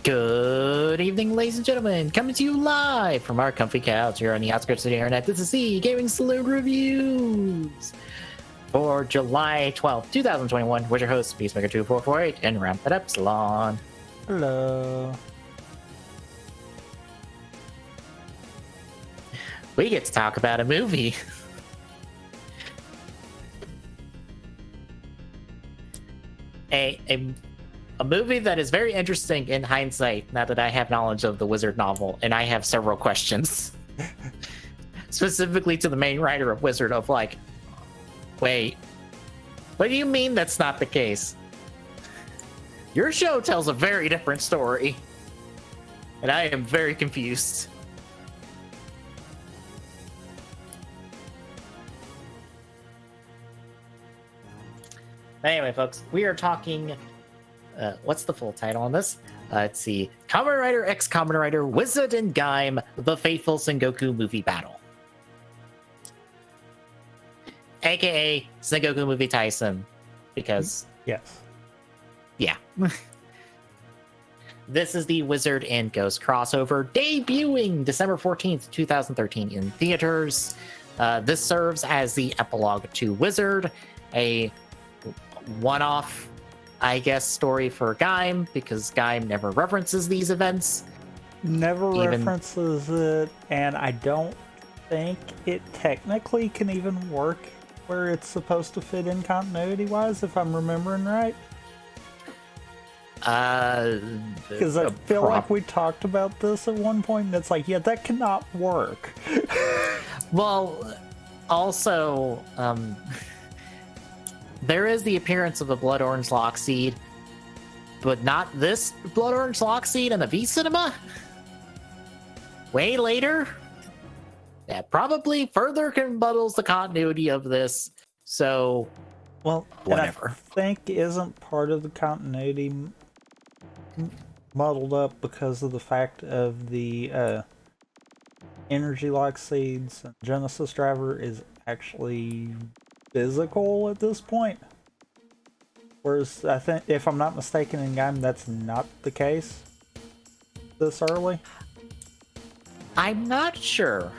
Good evening, ladies and gentlemen. Coming to you live from our comfy couch here on the outskirts of the internet. This is the Gaming Saloon Reviews for July 12th, 2021. With your host, Peacemaker2448 and Rampant Epsilon. Hello. We get to talk about a movie. A movie that is very interesting in hindsight, now that I have knowledge of the Wizard novel, and I have several questions. Specifically to the main writer of Wizard of like, wait, what do you mean that's not the case? Your show tells a very different story. And I am very confused. Anyway, folks, we are talking... what's the full title on this? Let's see. Kamen Rider X Kamen Rider Wizard and Gaim, the Fateful Sengoku movie battle. AKA Sengoku movie Tyson. Because... Yes. Yeah. This is the Wizard and Ghost crossover, debuting December 14th, 2013 in theaters. This serves as the epilogue to Wizard, a one-off, I guess, story for Gaim, because Gaim never references these events. Never references it, and I don't think it technically can even work where it's supposed to fit in continuity-wise, if I'm remembering right. Because I feel like we talked about this at one point, and it's like, yeah, that cannot work. Well, also, there is the appearance of the Blood Orange Lockseed, but not this Blood Orange Lockseed in the V Cinema. Way later. That probably further confuddles the continuity of this. So, well, whatever. I think isn't part of the continuity muddled up because of the fact of the energy lock seeds and Genesis driver is actually physical at this point, whereas I think, if I'm not mistaken, in Gaim that's not the case this early. I'm not sure.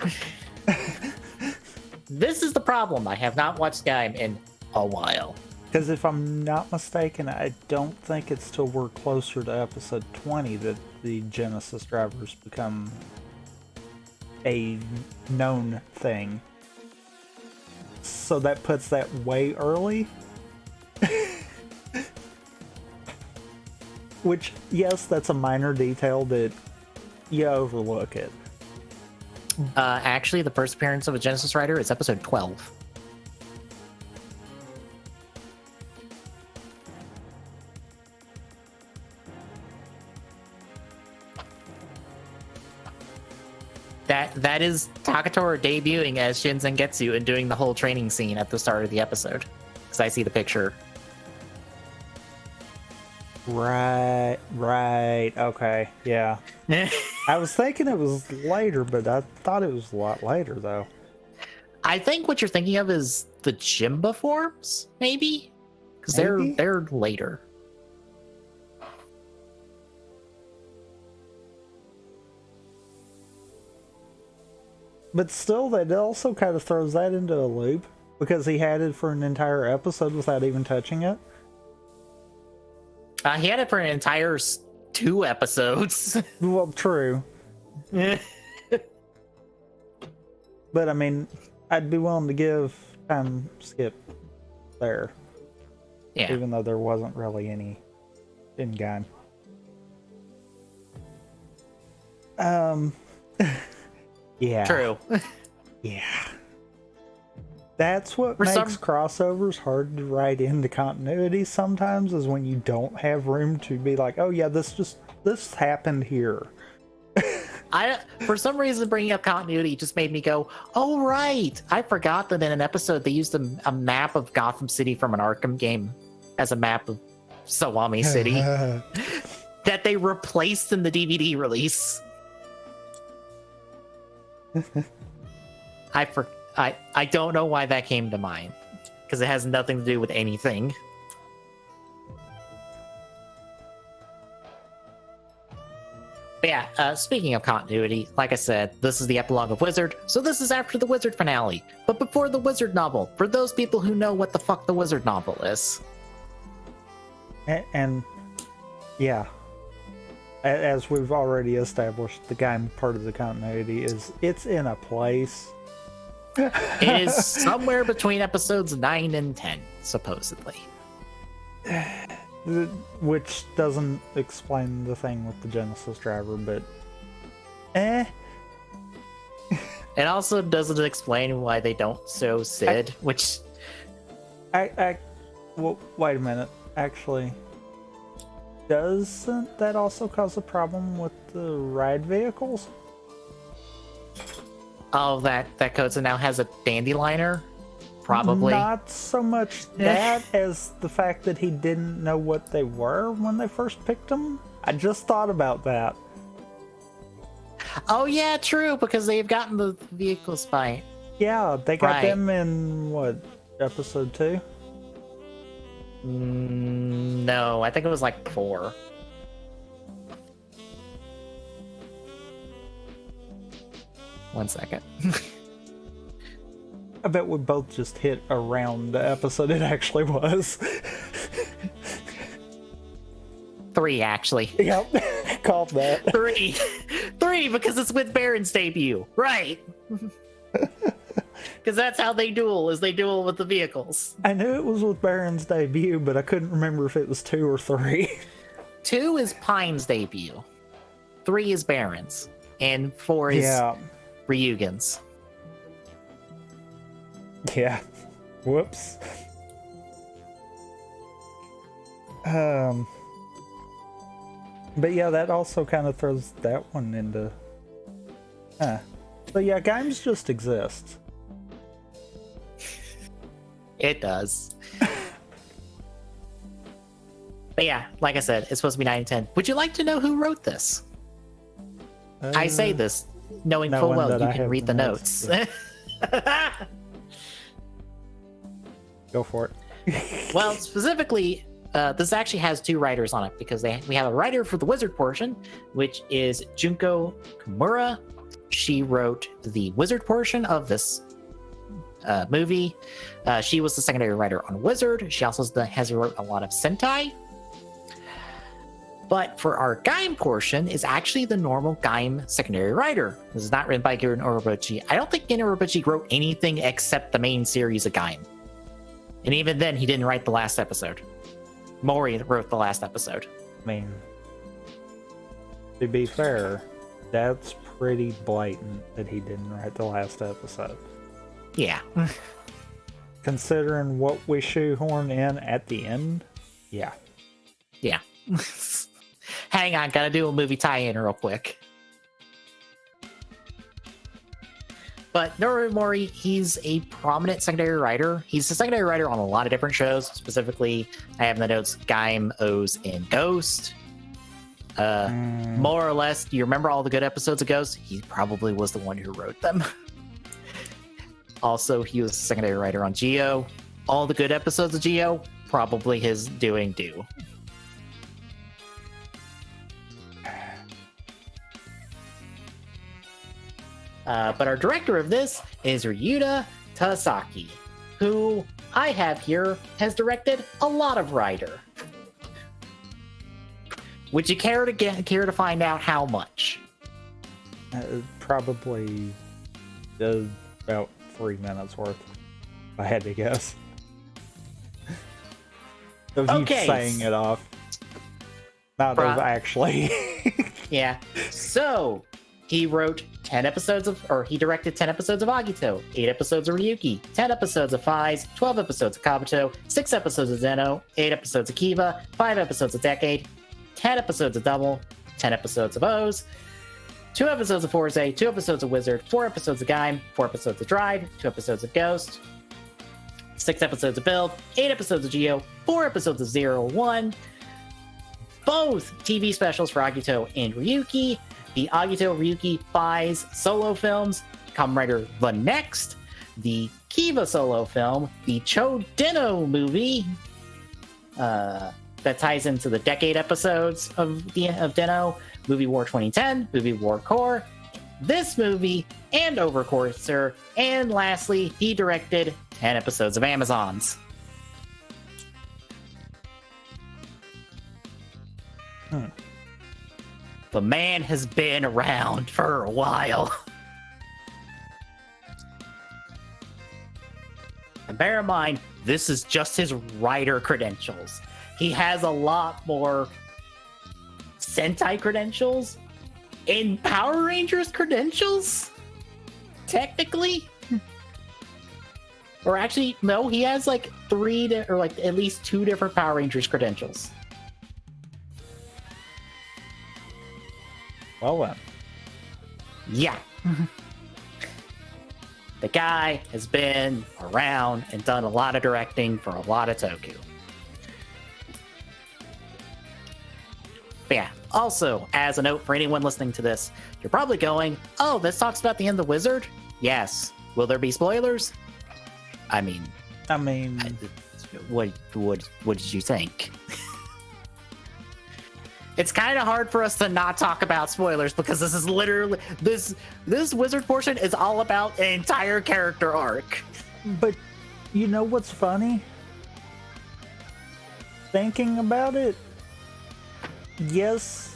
This is the problem. I have not watched Gaim in a while. Because if I'm not mistaken, I don't think it's till we're closer to episode 20 that the Genesis drivers become a known thing. So that puts that way early. Which, yes, that's a minor detail that you overlook it. Actually, the first appearance of a Genesis Rider is episode 12. That is Takatora debuting as Shin Zangetsu and doing the whole training scene at the start of the episode. Because I see the picture. Right, okay, yeah. I was thinking it was later, but I thought it was a lot later, though. I think what you're thinking of is the Jimba forms, maybe? Because they're later. But still, that also kind of throws that into a loop, because he had it for an entire episode without even touching it. He had it for an entire 2 episodes. Well, true. But I mean, I'd be willing to give time skip there. Yeah. Even though there wasn't really any in Gaim. Yeah. True. Yeah. That's what makes crossovers hard to write into continuity sometimes, is when you don't have room to be like, oh yeah, this happened here. For some reason, bringing up continuity just made me go, oh right, I forgot that in an episode they used a map of Gotham City from an Arkham game as a map of Sawami City that they replaced in the DVD release. I don't know why that came to mind, because it has nothing to do with anything. speaking of continuity, like I said, this is the epilogue of Wizard, so this is after the Wizard finale. But before the Wizard novel, for those people who know what the fuck the Wizard novel is. And yeah, as we've already established, the Gaim part of the continuity it's in a place. It is somewhere between episodes 9 and 10, supposedly. Which doesn't explain the thing with the Genesis driver, but It also doesn't explain why they don't show Sid, which... Well, wait a minute. Actually, doesn't that also cause a problem with the ride vehicles? Oh, that Kotza now has a dandelion? Probably. Not so much that as the fact that he didn't know what they were when they first picked them. I just thought about that. Oh yeah, true, because they've gotten the vehicles by... Yeah, they got Right. them in, what, episode 2? No, I think it was like 4. One second. I bet we both just hit around the episode it actually was. 3, actually. Yep, called that. 3. 3, because it's with Baron's debut. Right. Because that's how they duel, is they duel with the vehicles. I knew it was with Baron's debut, but I couldn't remember if it was 2 or 3. 2 is Pine's debut. 3 is Baron's. And 4 is Ryugen's. Yeah. Whoops. But yeah, that also kind of throws that one into... So yeah, Gaims just exists. It does. But yeah, like I said, it's supposed to be 9 and 10. Would you like to know who wrote this? I say this knowing full well you can read the notes. Go for it. Well, specifically, this actually has 2 writers on it because we have a writer for the Wizard portion, which is Junko Kimura. She wrote the Wizard portion of this movie. She was the secondary writer on Wizard. She also has wrote a lot of Sentai. But for our Gaim portion is actually the normal Gaim secondary writer. This is not written by Gen Urobuchi. I don't think Gen Urobuchi wrote anything except the main series of Gaim. And even then, he didn't write the last episode. Mori wrote the last episode. I mean, to be fair, that's pretty blatant that he didn't write the last episode. Yeah. Considering what we shoehorn in at the end, yeah. Yeah. Hang on, gotta do a movie tie-in real quick. But Noru Mori, he's a prominent secondary writer. He's a secondary writer on a lot of different shows. Specifically, I have in the notes Gaim, O's, and Ghost. More or less, do you remember all the good episodes of Ghost? He probably was the one who wrote them. Also, he was a secondary writer on Geo. All the good episodes of Geo, probably his doing too. But our director of this is Ryuta Tasaki, who I have here has directed a lot of Rider. Would you care to find out how much? Probably about 3 minutes worth, if I had to guess. Of you saying it off. Not of actually. Yeah. So, he wrote 10 episodes of, or he directed 10 episodes of Agito, 8 episodes of Ryuki, 10 episodes of Faiz, 12 episodes of Kabuto, 6 episodes of Zeno, 8 episodes of Kiva, 5 episodes of Decade, 10 episodes of Double, 10 episodes of O's, 2 episodes of Forze, 2 episodes of Wizard, 4 episodes of Gaim, 4 episodes of Drive, 2 episodes of Ghost, 6 episodes of Build, 8 episodes of Geo, 4 episodes of Zero One, both TV specials for Agito and Ryuki, the Agito Ryuki Faiz solo films, Kamen Rider The Next, the Kiva solo film, the Chodeno movie, that ties into the decade episodes of Den-O, Movie War 2010, Movie War Core, this movie, and Overcourser, and lastly, he directed 10 episodes of Amazons. The man has been around for a while. And bear in mind, this is just his writer credentials. He has a lot more Sentai credentials and Power Rangers credentials, technically. Or actually, no, he has like or like at least 2 different Power Rangers credentials. Well then. Yeah. The guy has been around and done a lot of directing for a lot of Toku. But yeah, also, as a note for anyone listening to this, you're probably going, oh, this talks about the end of Wizard? Yes. Will there be spoilers? I mean, what did you think? It's kind of hard for us to not talk about spoilers because this is literally this Wizard portion is all about an entire character arc. But you know what's funny? Thinking about it, yes,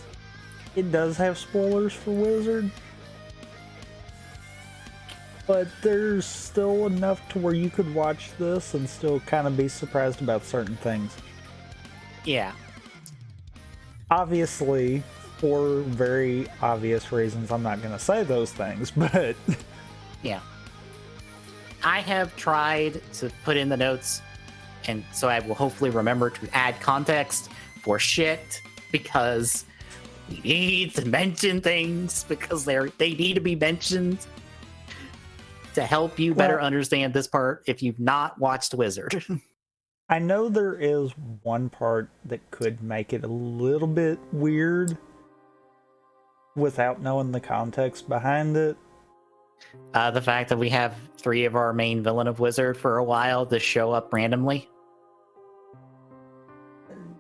it does have spoilers for Wizard, but there's still enough to where you could watch this and still kind of be surprised about certain things. Yeah. Obviously, for very obvious reasons, I'm not going to say those things, but... Yeah. I have tried to put in the notes, and so I will hopefully remember to add context for shit, because we need to mention things, because they need to be mentioned to help you better understand this part if you've not watched Wizard. I know there is one part that could make it a little bit weird without knowing the context behind it. The fact that we have 3 of our main villain of Wizard for a while to show up randomly.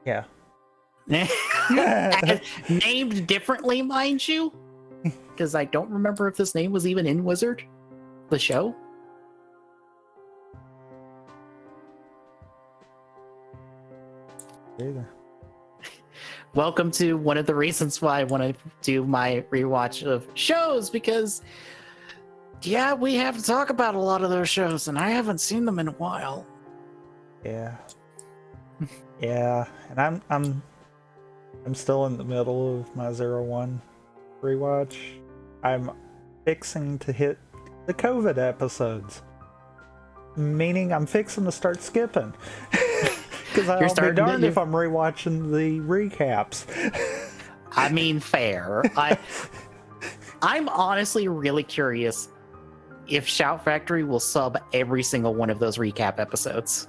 Yeah. Named differently, mind you. Because I don't remember if this name was even in Wizard, the show. Either. Welcome to one of the reasons why I want to do my rewatch of shows, because yeah, we have to talk about a lot of those shows and I haven't seen them in a while. Yeah. Yeah, and I'm still in the middle of my 01 rewatch. I'm fixing to hit the COVID episodes, meaning I'm fixing to start skipping. Because I'll be darned if I'm rewatching the recaps. I mean, fair. I'm honestly really curious if Shout Factory will sub every single one of those recap episodes.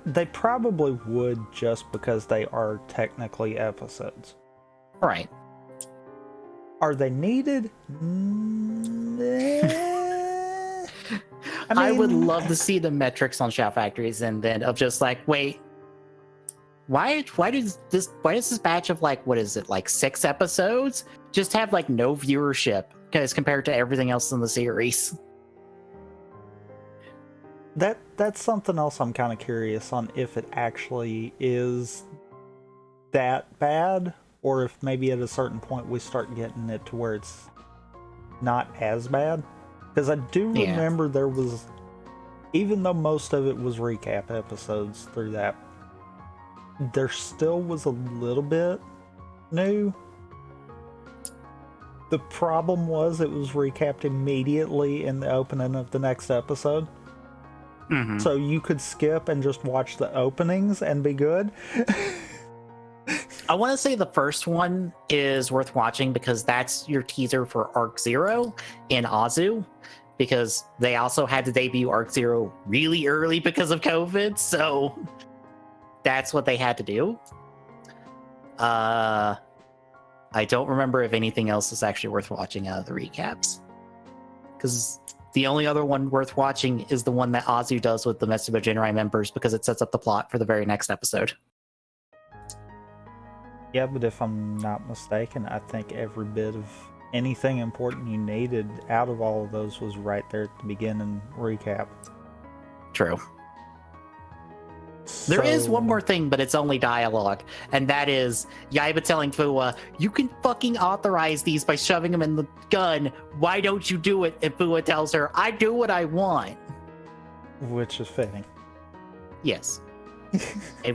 They probably would, just because they are technically episodes. Right. Are they needed? I would love to see the metrics on Shout Factories, and then of just like, wait, why does this batch of like, what is it, like 6 episodes just have like no viewership as compared to everything else in the series? That's something else I'm kind of curious on, if it actually is that bad, or if maybe at a certain point we start getting it to where it's not as bad. Because I do remember there was, even though most of it was recap episodes through that, there still was a little bit new. The problem was it was recapped immediately in the opening of the next episode. Mm-hmm. So you could skip and just watch the openings and be good. I want to say the first one is worth watching because that's your teaser for Arc Zero in Azu, because they also had to debut Arc Zero really early because of COVID, so that's what they had to do. I don't remember if anything else is actually worth watching out of the recaps, because The only other one worth watching is the one that Azu does with the Metsubo Jinrai members because it sets up the plot for the very next episode. Yeah, but if I'm not mistaken, I think every bit of anything important you needed out of all of those was right there at the beginning recap. True. There is one more thing, but it's only dialogue, and that is Yaiba telling Fuwa, "You can fucking authorize these by shoving them in the gun. Why don't you do it?" And Fuwa tells her, "I do what I want." Which is fitting. Yes.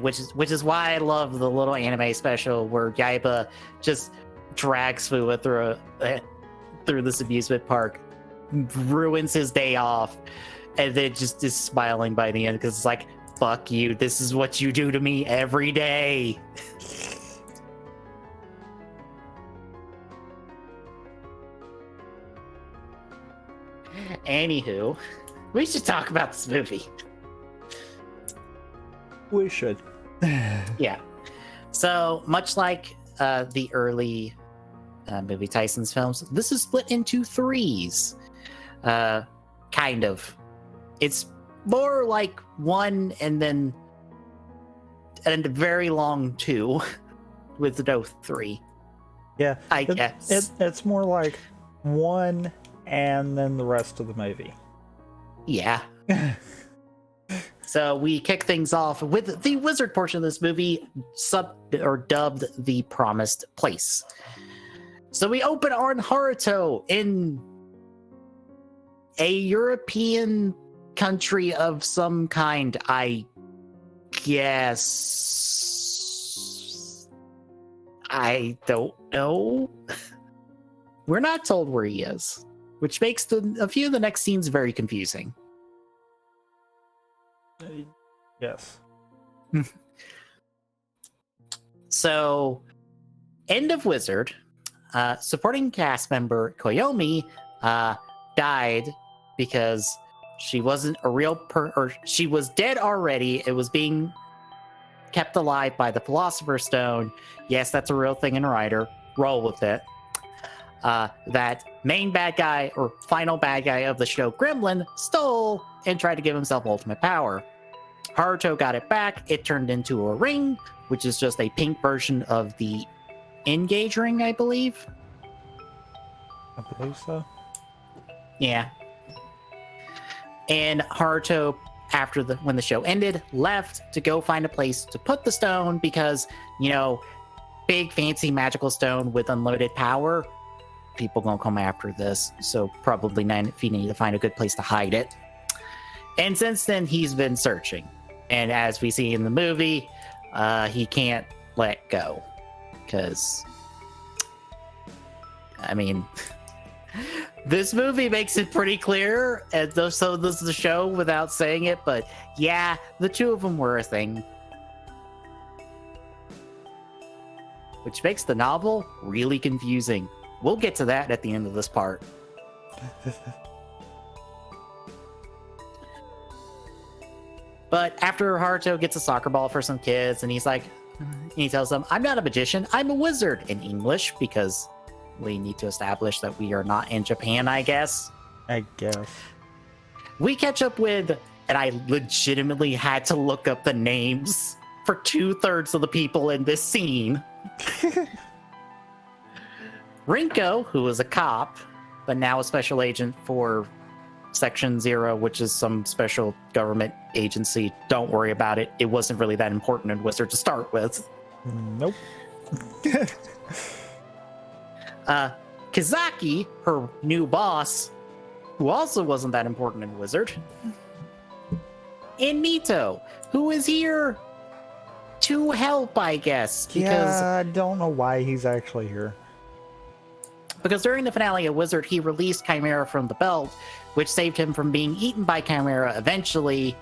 which is why I love the little anime special where Yaiba just drags Fuwa through this amusement park, ruins his day off, and then just is smiling by the end because it's like, fuck you, this is what you do to me every day. Anywho, we should talk about this movie. We should. Yeah. So, much like the early movie Tyson's films, this is split into threes. Kind of. It's more like one and a very long two with no three. Yeah. I guess. It's more like one and then the rest of the movie. Yeah. So we kick things off with the wizard portion of this movie, dubbed The Promised Place. So we open on Haruto in a European country of some kind, I guess. I don't know. We're not told where he is, which makes a few of the next scenes very confusing. Yes. So, end of Wizard, supporting cast member Koyomi died because she wasn't a real or she was dead already. It was being kept alive by the Philosopher's Stone. Yes, that's a real thing in Rider. Roll with it. That main bad guy or final bad guy of the show, Gremlin, stole and tried to give himself ultimate power. Haruto got it back. It turned into a ring, which is just a pink version of the Engage ring, I believe. I believe so. Yeah. And Haruto, when the show ended, left to go find a place to put the stone because, big fancy magical stone with unlimited power. People gonna come after this, so probably if you need to find a good place to hide it. And since then, he's been searching. And as we see in the movie, he can't let go. Because, this movie makes it pretty clear, and so does the show without saying it, but yeah, the two of them were a thing. Which makes the novel really confusing. We'll get to that at the end of this part. But after Haruto gets a soccer ball for some kids, and he tells them, "I'm not a magician, I'm a wizard," in English, because we need to establish that we are not in Japan, I guess. We catch up with, and I legitimately had to look up the names for 2/3 of the people in this scene. Rinko, who was a cop, but now a special agent for Section 0, which is some special government agency. Don't worry about it. It wasn't really that important in Wizard to start with. Nope. Kazaki, her new boss, who also wasn't that important in Wizard. And Nito, who is here to help, I guess. Because I don't know why he's actually here. Because during the finale of Wizard, he released Chimera from the belt, which saved him from being eaten by Chimera eventually.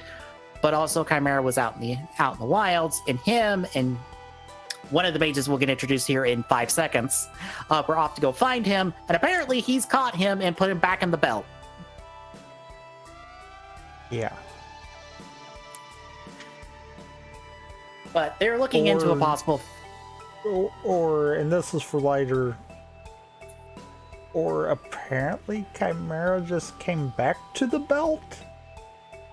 But also Chimera was out in the wilds, and him and one of the mages will get introduced here in 5 seconds. We're off to go find him, and apparently he's caught him and put him back in the belt. Yeah. But they're looking into a possible... Or, and this is for later, or apparently apparently Chimera just came back to the belt.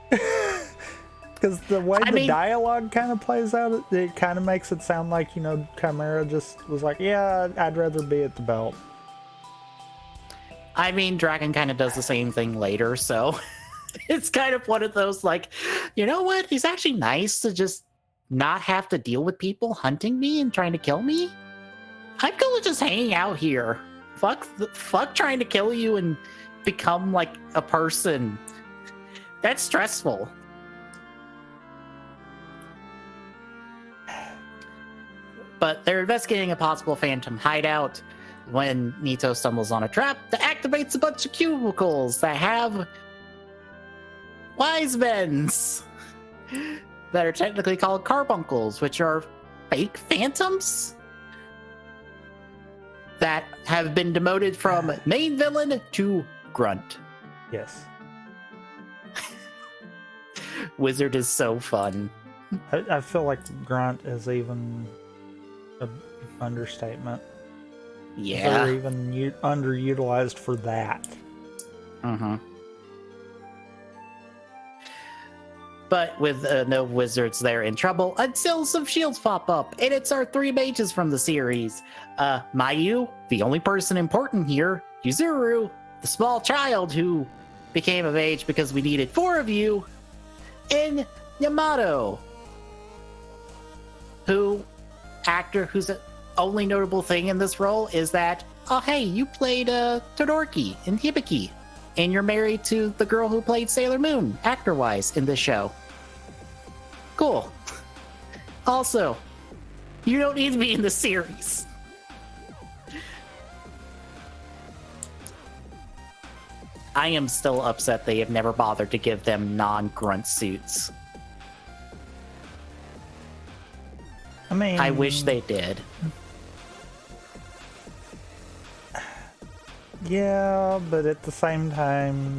Because the way the dialogue kind of plays out, it kind of makes it sound like, you know, Chimera just was like, yeah, I'd rather be at the belt. I mean, Dragon kind of does the same thing later, so it's kind of one of those, like, you know what? It's actually nice to just not have to deal with people hunting me and trying to kill me. I'm cool with just hanging out here. Fuck trying to kill you and become like a person. That's stressful. But they're investigating a possible phantom hideout when Nito stumbles on a trap that activates a bunch of cubicles that have wise men's that are technically called carbuncles, which are fake phantoms that have been demoted from main villain to grunt. Yes. Wizard is so fun. I feel like grunt is even an understatement. Yeah. They're even underutilized for that. Mm-hmm. But with no wizards, they're in trouble until some shields pop up, and it's our 3 mages from the series. Mayu, the only person important here, Yuzuru, the small child who became a mage because we needed 4 of you, and Yamato, whose only notable thing in this role is that, oh hey, you played Todoroki in Hibiki, and you're married to the girl who played Sailor Moon, actor-wise, in this show. Cool. Also, you don't need to be in the series. I am still upset they have never bothered to give them non-grunt suits. I mean, I wish they did. Yeah, but at the same time,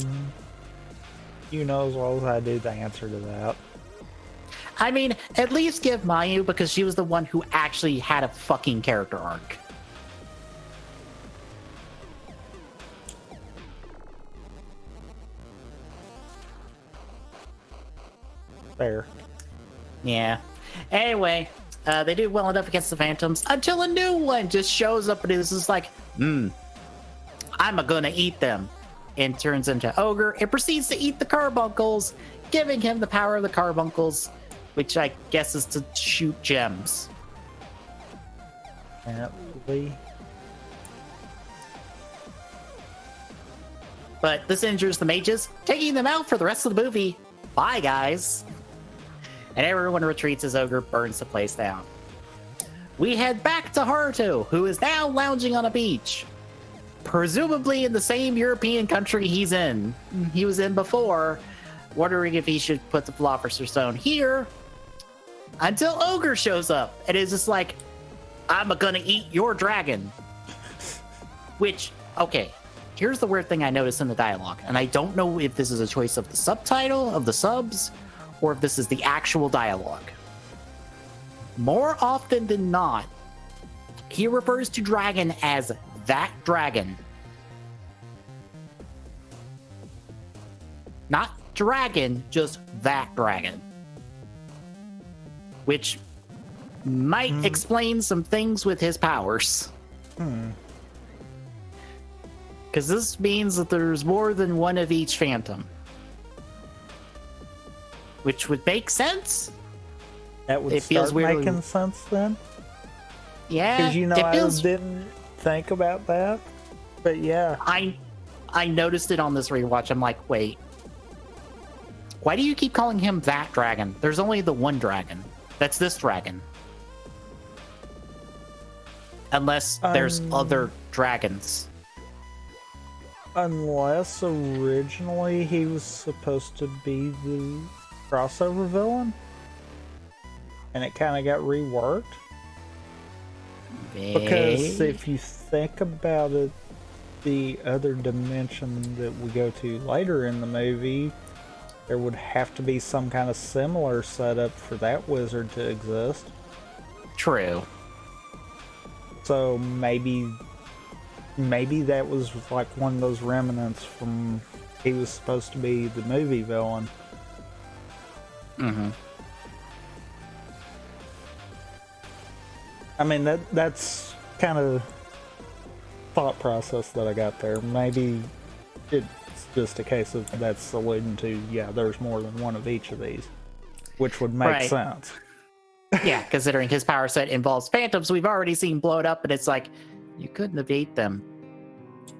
you know as well as I do the answer to that. I mean, at least give Mayu, because she was the one who actually had a fucking character arc. Fair. Yeah. Anyway, they do well enough against the Phantoms until a new one just shows up and is just like, I'm gonna eat them. And turns into Ogre. It proceeds to eat the carbuncles, giving him the power of the carbuncles, which I guess is to shoot gems. Apparently. But this injures the mages, taking them out for the rest of the movie. Bye, guys. And everyone retreats as Ogre burns the place down. We head back to Haruto, who is now lounging on a beach. Presumably in the same European country he's in. He was in before, wondering if he should put the Philosopher's Stone here. Until Ogre shows up and is just like, I'm gonna eat your dragon. Which, okay, here's the weird thing I noticed in the dialogue, and I don't know if this is a choice of the subtitle, of the subs, or if this is the actual dialogue. More often than not, he refers to dragon as that dragon. Not dragon, just that dragon. Which might explain some things with his powers. Because this means that there's more than one of each phantom. Which would make sense. That would start making sense then? Yeah. Because, you know, I didn't think about that. But yeah. I noticed it on this rewatch. I'm like, wait. Why do you keep calling him that dragon? There's only the one dragon. That's this dragon. Unless there's other dragons. Unless originally he was supposed to be the crossover villain. And it kind of got reworked. Because if you think about it, the other dimension that we go to later in the movie, there would have to be some kind of similar setup for that wizard to exist. True. So maybe maybe that was like one of those remnants from he was supposed to be the movie villain. Mm-hmm. I mean, that's kind of thought process that I got there. Maybe it's just a case of that's alluding to, yeah, there's more than one of each of these, which would make sense. Yeah, considering his power set involves phantoms we've already seen blown up, and it's like, you couldn't have ate them.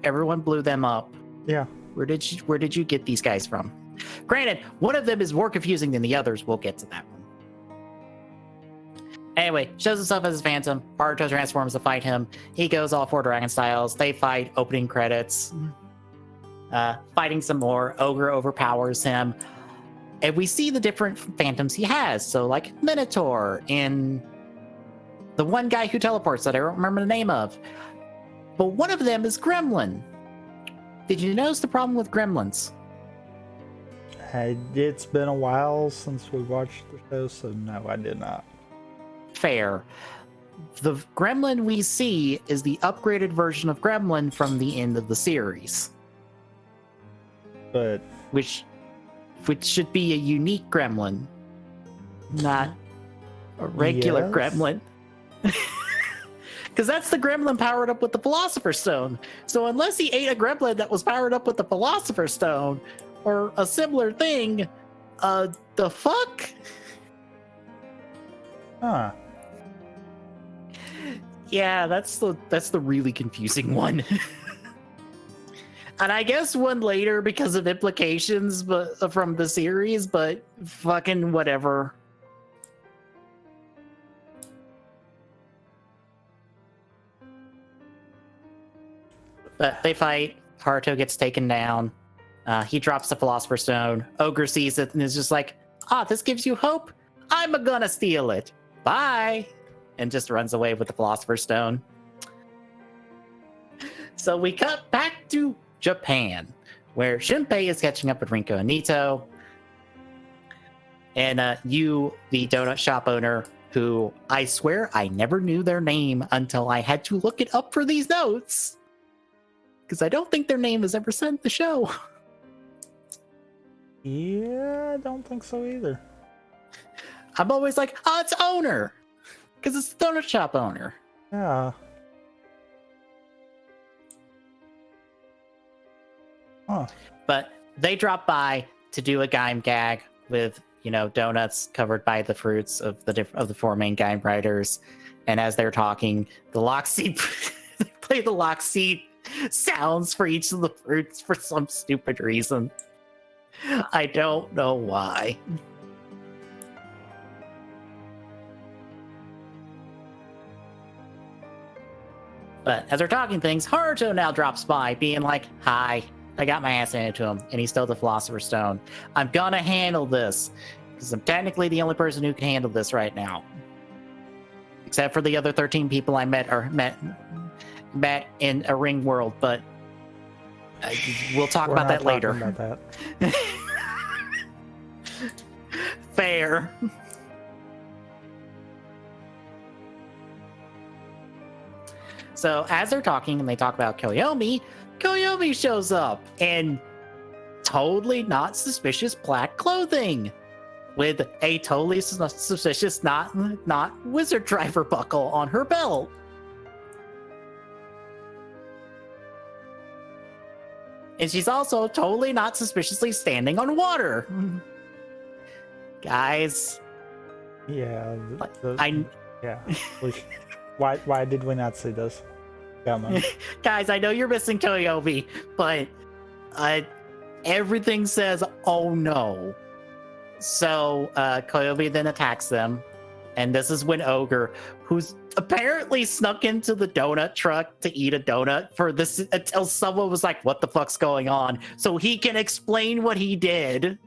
Everyone blew them up. Yeah. Where did you get these guys from? Granted, one of them is more confusing than the others. We'll get to that one. Anyway, shows himself as a phantom. Haruto transforms to fight him. He goes all four dragon styles. They fight. Opening credits. Fighting some more. Ogre overpowers him. And we see the different phantoms he has. So like Minotaur and the one guy who teleports that I don't remember the name of. But one of them is Gremlin. Did you notice the problem with gremlins? It's been a while since we watched the show, so no, I did not. Fair. The gremlin we see is the upgraded version of Gremlin from the end of the series. But which should be a unique gremlin, not a regular gremlin. Because that's the gremlin powered up with the Philosopher's Stone. So unless he ate a gremlin that was powered up with the Philosopher's Stone or a similar thing, the fuck? Huh. Yeah, that's the really confusing one. And I guess one later because of implications from the series, but fucking whatever. But they fight. Haruto gets taken down. He drops the Philosopher's Stone. Ogre sees it and is just like, this gives you hope? I'm gonna steal it. Bye. And just runs away with the Philosopher's Stone. So we cut back to Japan, where Shunpei is catching up with Rinko and Nito. And you, the donut shop owner, who I swear I never knew their name until I had to look it up for these notes. Because I don't think their name is ever said in the show. Yeah, I don't think so either. I'm always like, it's owner. Because it's the donut shop owner. Yeah. Huh. But they drop by to do a Gaim gag with, donuts covered by the fruits of the four main Gaim riders. And as they're talking, the lock seat, they play the lock seat sounds for each of the fruits for some stupid reason. I don't know why. But as they're talking things, Haruto now drops by, being like, hi, I got my ass handed to him, and he stole the Philosopher's Stone. I'm gonna handle this, because I'm technically the only person who can handle this right now. Except for the other 13 people I met in a ring world, but we'll talk about that later. About that. Fair. So as they're talking and they talk about Koyomi shows up in totally not suspicious black clothing with a totally suspicious not wizard driver buckle on her belt. And she's also totally not suspiciously standing on water. Guys. Yeah. Yeah. Why did we not see this? Guys, I know you're missing Koyomi, but everything says, oh no. So Koyomi then attacks them. And this is when Ogre, who's apparently snuck into the donut truck to eat a donut for this until someone was like, what the fuck's going on? So he can explain what he did.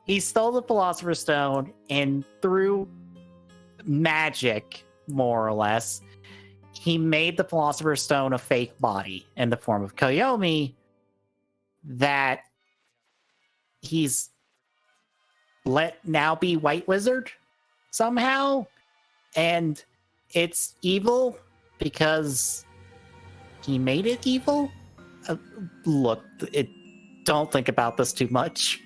He stole the Philosopher's Stone, and through magic, more or less, he made the Philosopher's Stone a fake body in the form of Koyomi that he's let now be White Wizard somehow. And it's evil because he made it evil? Look, don't think about this too much.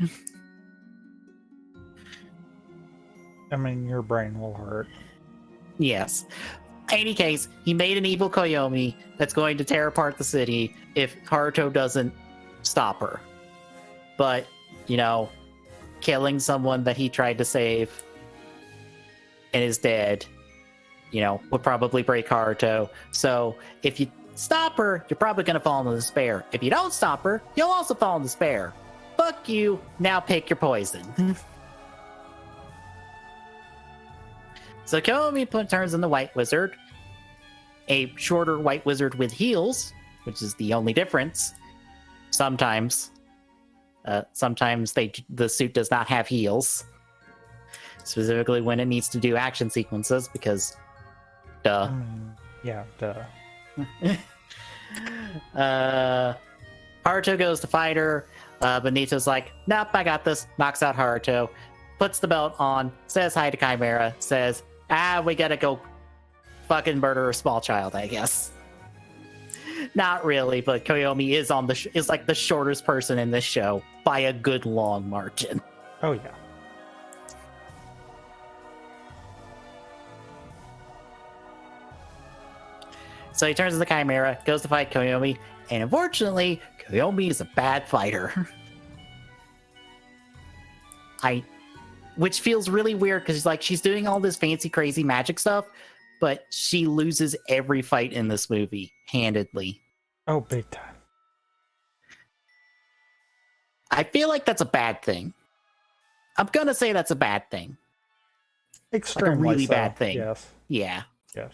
I mean, your brain will hurt. Yes. In any case, he made an evil Koyomi that's going to tear apart the city if Haruto doesn't stop her. But, you know, killing someone that he tried to save and is dead, you know, would probably break Haruto. So if you stop her, you're probably going to fall into despair. If you don't stop her, you'll also fall in despair. Fuck you. Now pick your poison. So Koyomi turns into White Wizard, a shorter White Wizard with heels, which is the only difference. Sometimes the suit does not have heels, specifically when it needs to do action sequences, because duh. Yeah, duh. Haruto goes to fight her, but Nito's like, nope, I got this, knocks out Haruto, puts the belt on, says hi to Chimera, says, we gotta go fucking murder a small child, I guess. Not really, but Koyomi is like the shortest person in this show by a good long margin. Oh yeah. So he turns into Chimera, goes to fight Koyomi, and unfortunately, Koyomi is a bad fighter. Which feels really weird because she's doing all this fancy, crazy magic stuff, but she loses every fight in this movie handedly. Oh, big time. I feel like that's a bad thing. I'm gonna say that's a bad thing. Extremely like a really so. bad thing. Yes. Yeah. Yes.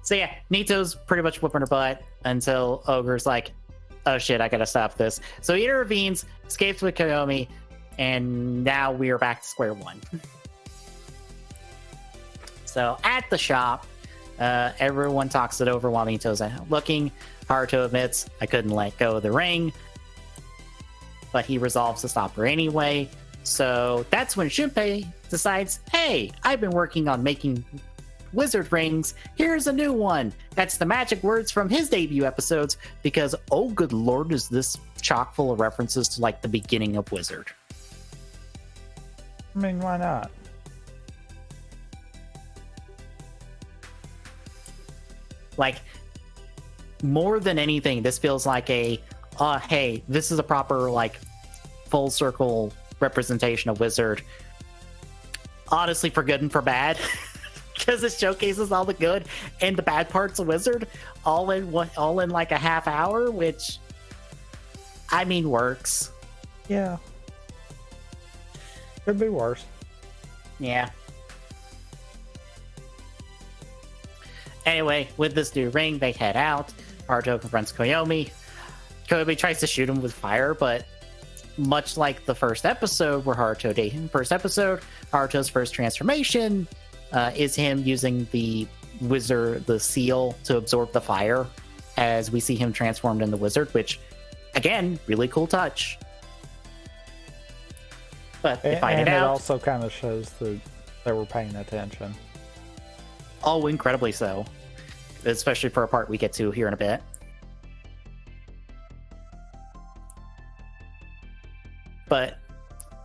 So yeah, Nito's pretty much whipping her butt until Ogre's like, oh shit, I gotta stop this. So he intervenes, escapes with Koyomi, and now we are back to square one. So at the shop, everyone talks it over while Nito's looking. Haruto admits, I couldn't let go of the ring, but he resolves to stop her anyway. So that's when Shunpei decides, hey, I've been working on making wizard rings. Here's a new one. That's the magic words from his debut episodes, because oh good lord, is this chock full of references to like the beginning of Wizard. I mean, why not? Like, more than anything, this feels like a hey, this is a proper like full circle representation of Wizard, honestly, for good and for bad. Because it showcases all the good and the bad parts of Wizard all in like a half hour, which I mean works. Yeah. Could be worse. Yeah. Anyway, with this new ring, they head out. Haruto confronts Koyomi. Koyomi tries to shoot him with fire, but much like the first episode where Haruto's first transformation is him using the seal to absorb the fire as we see him transformed in the wizard, which, again, really cool touch. But they fight it out. And it also kind of shows that they were paying attention. Oh, incredibly so. Especially for a part we get to here in a bit. But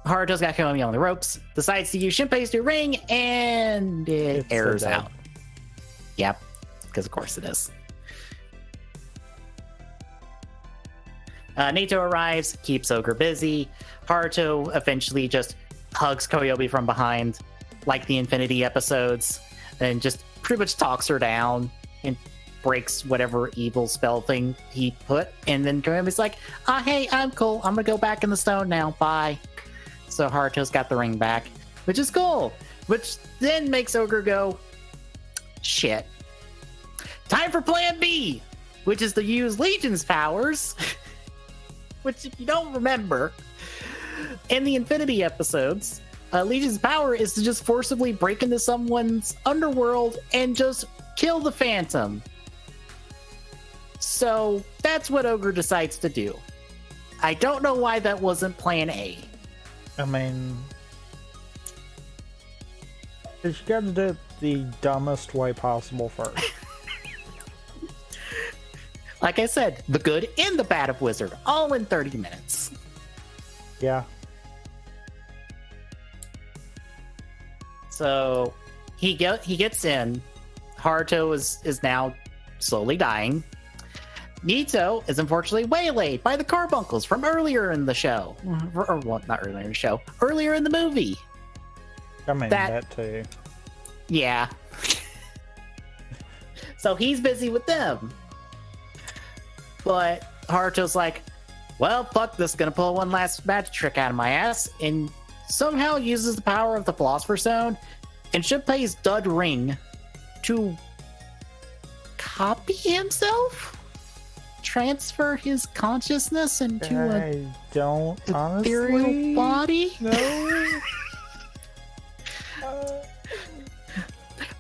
Haruto's got Koyomi on the ropes, decides to use Shunpei's new ring, and it airs out. Yep, because of course it is. Nito arrives, keeps Ogre busy. Haruto eventually just hugs Koyomi from behind, like the Infinity episodes, and just pretty much talks her down and breaks whatever evil spell thing he put. And then Koyomi's like, hey, I'm cool. I'm gonna go back in the stone now. Bye. So Haruto's got the ring back, which is cool. Which then makes Ogre go, shit. Time for plan B, which is to use Legion's powers, which if you don't remember, in the Infinity episodes, Legion's power is to just forcibly break into someone's underworld and just kill the Phantom. So that's what Ogre decides to do. I don't know why that wasn't plan A. I mean, You got to do it the dumbest way possible first. Like I said, the good and the bad of Wizard, all in 30 minutes. Yeah. So he gets in. Haruto is now slowly dying. Nito is unfortunately waylaid by the carbuncles from earlier in the show. Or, well, not earlier in the show. Earlier in the movie. I mean, that too. Yeah. So he's busy with them. But Haruto's like, well, fuck this, gonna pull one last magic trick out of my ass, and somehow uses the power of the Philosopher's Stone and Shinpei's dud ring to copy himself? Transfer his consciousness into I don't ethereal honestly body? No.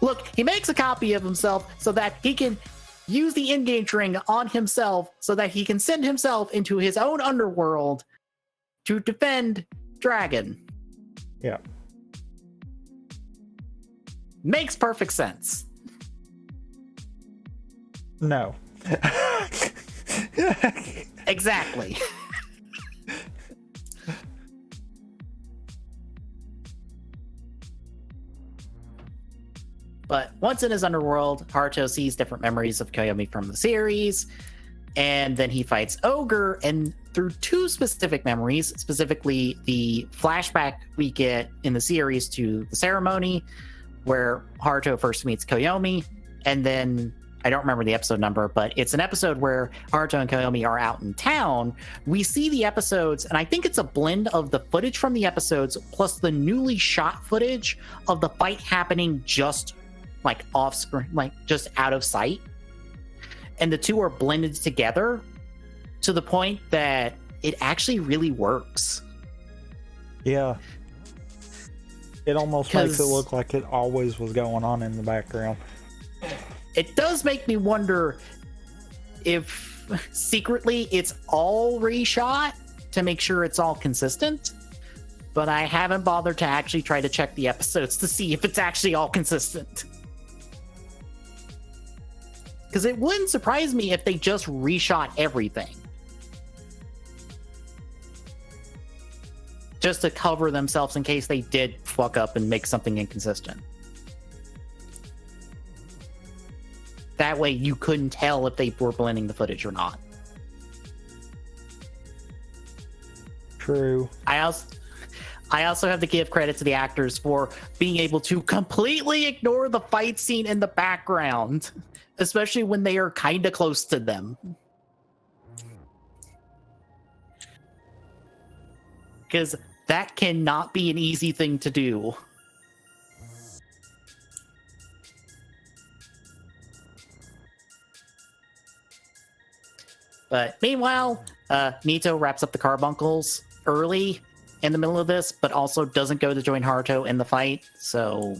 Look, he makes a copy of himself so that he can use the engage ring on himself so that he can send himself into his own underworld to defend Dragon. Yeah. Makes perfect sense. No. Exactly. But once in his underworld, Haruto sees different memories of Koyomi from the series, and then he fights Ogre, and through two specific memories, specifically the flashback we get in the series to the ceremony, where Haruto first meets Koyomi, and then I don't remember the episode number, but it's an episode where Haruto and Koyomi are out in town. We see the episodes, and I think it's a blend of the footage from the episodes plus the newly shot footage of the fight happening just like off screen, like just out of sight. And the two are blended together to the point that it actually really works. Yeah. It almost makes it look like it always was going on in the background. It does make me wonder if secretly it's all reshot to make sure it's all consistent, but I haven't bothered to actually try to check the episodes to see if it's actually all consistent. Because it wouldn't surprise me if they just reshot everything. Just to cover themselves in case they did fuck up and make something inconsistent. That way you couldn't tell if they were blending the footage or not. True. I also have to give credit to the actors for being able to completely ignore the fight scene in the background, especially when they are kind of close to them. Because that cannot be an easy thing to do. But meanwhile, Nito wraps up the carbuncles early in the middle of this, but also doesn't go to join Haruto in the fight. So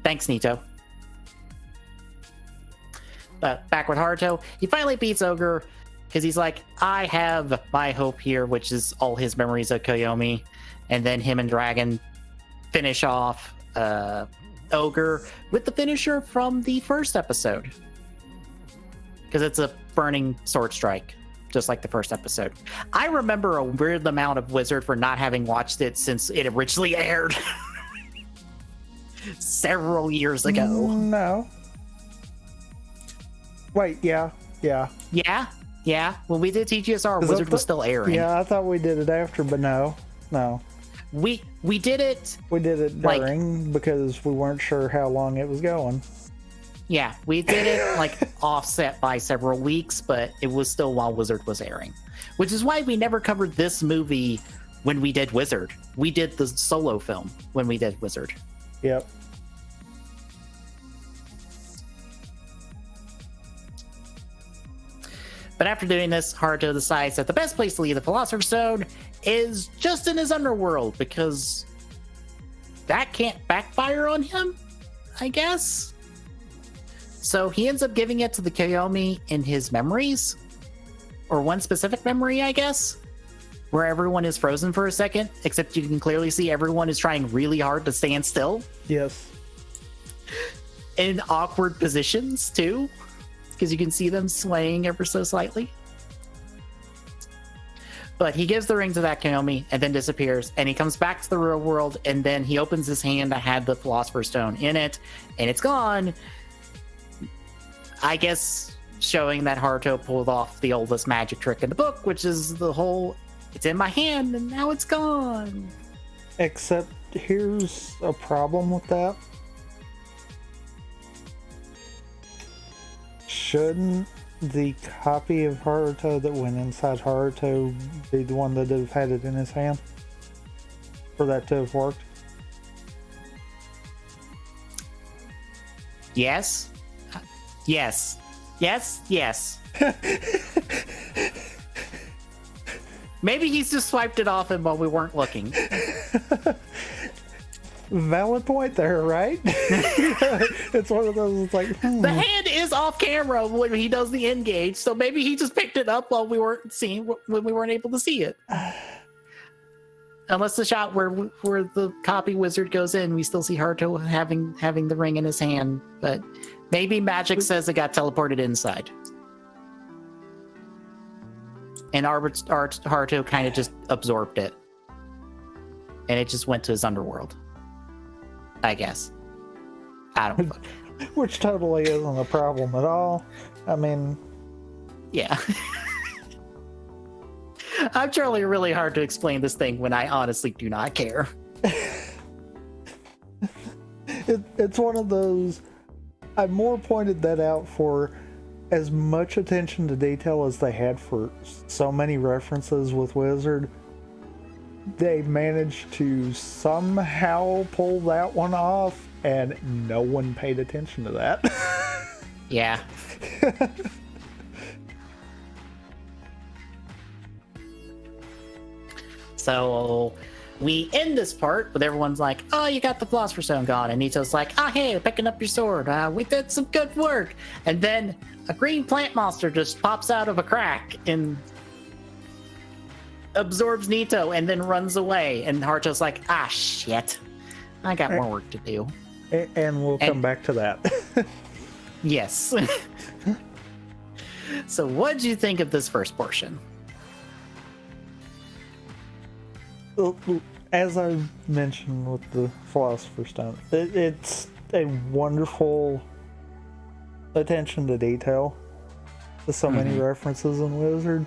thanks, Nito. But back with Haruto, he finally beats Ogre because he's like, I have my hope here, which is all his memories of Koyomi. And then him and Dragon finish off Ogre with the finisher from the first episode. Because it's a burning sword strike, just like the first episode. I remember a weird amount of Wizard for not having watched it since it originally aired. Several years ago. No. Wait, yeah. Yeah. When we did TGSR, Wizard was still airing. Yeah, I thought we did it after, but no. We did it. We did it during because we weren't sure how long it was going. Yeah, we did it like offset by several weeks, but it was still while Wizard was airing. Which is why we never covered this movie when we did Wizard. We did the solo film when we did Wizard. Yep. But after doing this, Haruto decides that the best place to leave the Philosopher's Stone is just in his underworld, because that can't backfire on him, I guess? So he ends up giving it to the Koyomi in his memories, or one specific memory, I guess, where everyone is frozen for a second, except you can clearly see everyone is trying really hard to stand still. Yes. in awkward positions too, because you can see them swaying ever so slightly. But he gives the ring to that Kaomi and then disappears, and he comes back to the real world, and then he opens his hand that had the Philosopher's Stone in it, and it's gone. I guess showing that Haruto pulled off the oldest magic trick in the book, which is the whole, it's in my hand and now it's gone. Except here's a problem with that. Shouldn't the copy of Haruto that went inside Haruto be the one that would have had it in his hand for that to have worked? Yes. Yes. Yes. Yes. Maybe he's just swiped it off him while we weren't looking. Valid point there, right? It's one of those, it's like, The hand is off camera when he does the engage, so maybe he just picked it up while we weren't seeing, when we weren't able to see it. Unless the shot where the copy wizard goes in, we still see Haruto having the ring in his hand, but maybe magic says it got teleported inside. And Haruto kind of just absorbed it. And it just went to his underworld. I guess. I don't know. Which totally isn't a problem at all. I mean... Yeah. I'm trying really hard to explain this thing when I honestly do not care. It's one of those... I more pointed that out for as much attention to detail as they had for so many references with Wizard. They managed to somehow pull that one off, and no one paid attention to that. Yeah. So we end this part with everyone's like, oh, you got the Philosopher's Stone gone. And Nito's like, oh, hey, picking up your sword. We did some good work. And then a green plant monster just pops out of a crack and absorbs Nito and then runs away. And Haruto's like, ah, shit. I got more work to do. And we'll come back to that. Yes. So what did you think of this first portion? As I mentioned with the Philosopher's Stone, it's a wonderful attention to detail. There's so many references in Wizard.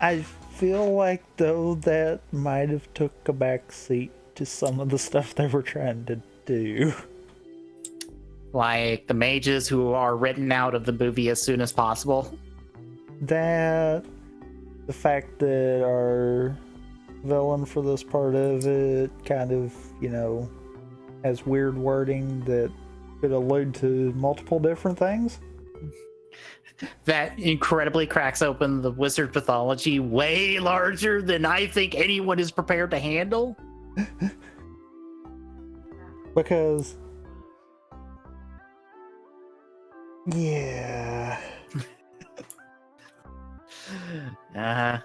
I feel like, though, that might have took a back seat to some of the stuff they were trying to do. Like the mages who are written out of the movie as soon as possible? That, the fact that our villain for this part of it kind of, has weird wording that could allude to multiple different things. That incredibly cracks open the wizard pathology way larger than I think anyone is prepared to handle. Because... yeah... Yeah.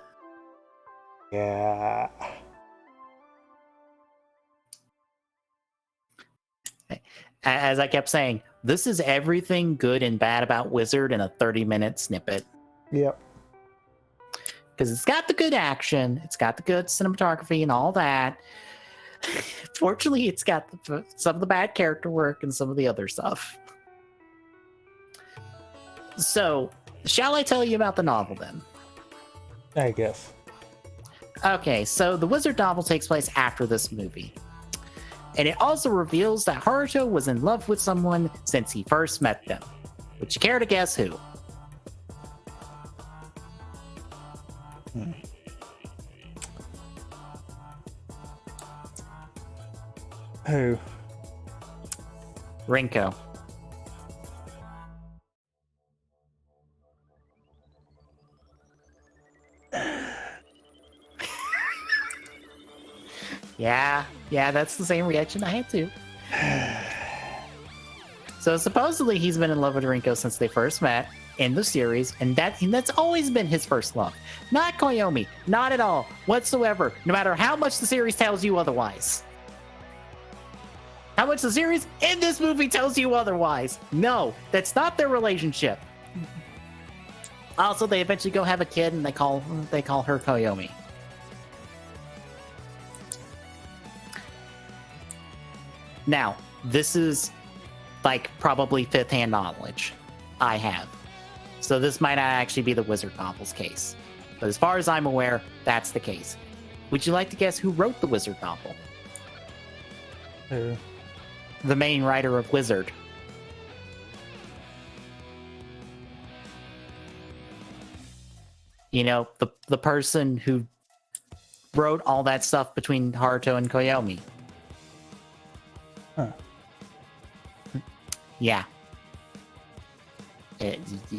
As I kept saying, this is everything good and bad about Wizard in a 30-minute snippet. Yep. Because it's got the good action, it's got the good cinematography and all that. Fortunately, it's got some of the bad character work and some of the other stuff. So, shall I tell you about the novel then? I guess. Okay, so the Wizard novel takes place after this movie. And it also reveals that Haruto was in love with someone since he first met them. Would you care to guess who? Who? Rinko. Yeah, that's the same reaction I had too. So supposedly he's been in love with Rinko since they first met in the series, and that's always been his first love. Not Koyomi, not at all, whatsoever, no matter how much the series tells you otherwise. How much the series in this movie tells you otherwise. No, that's not their relationship. Also, they eventually go have a kid, and they call her Koyomi. Now, this is like probably fifth-hand knowledge I have. So this might not actually be the Wizard novel's case. But as far as I'm aware, that's the case. Would you like to guess who wrote the Wizard novel? Who? The main writer of Wizard. You know, the person who wrote all that stuff between Haruto and Koyomi. Huh. Yeah.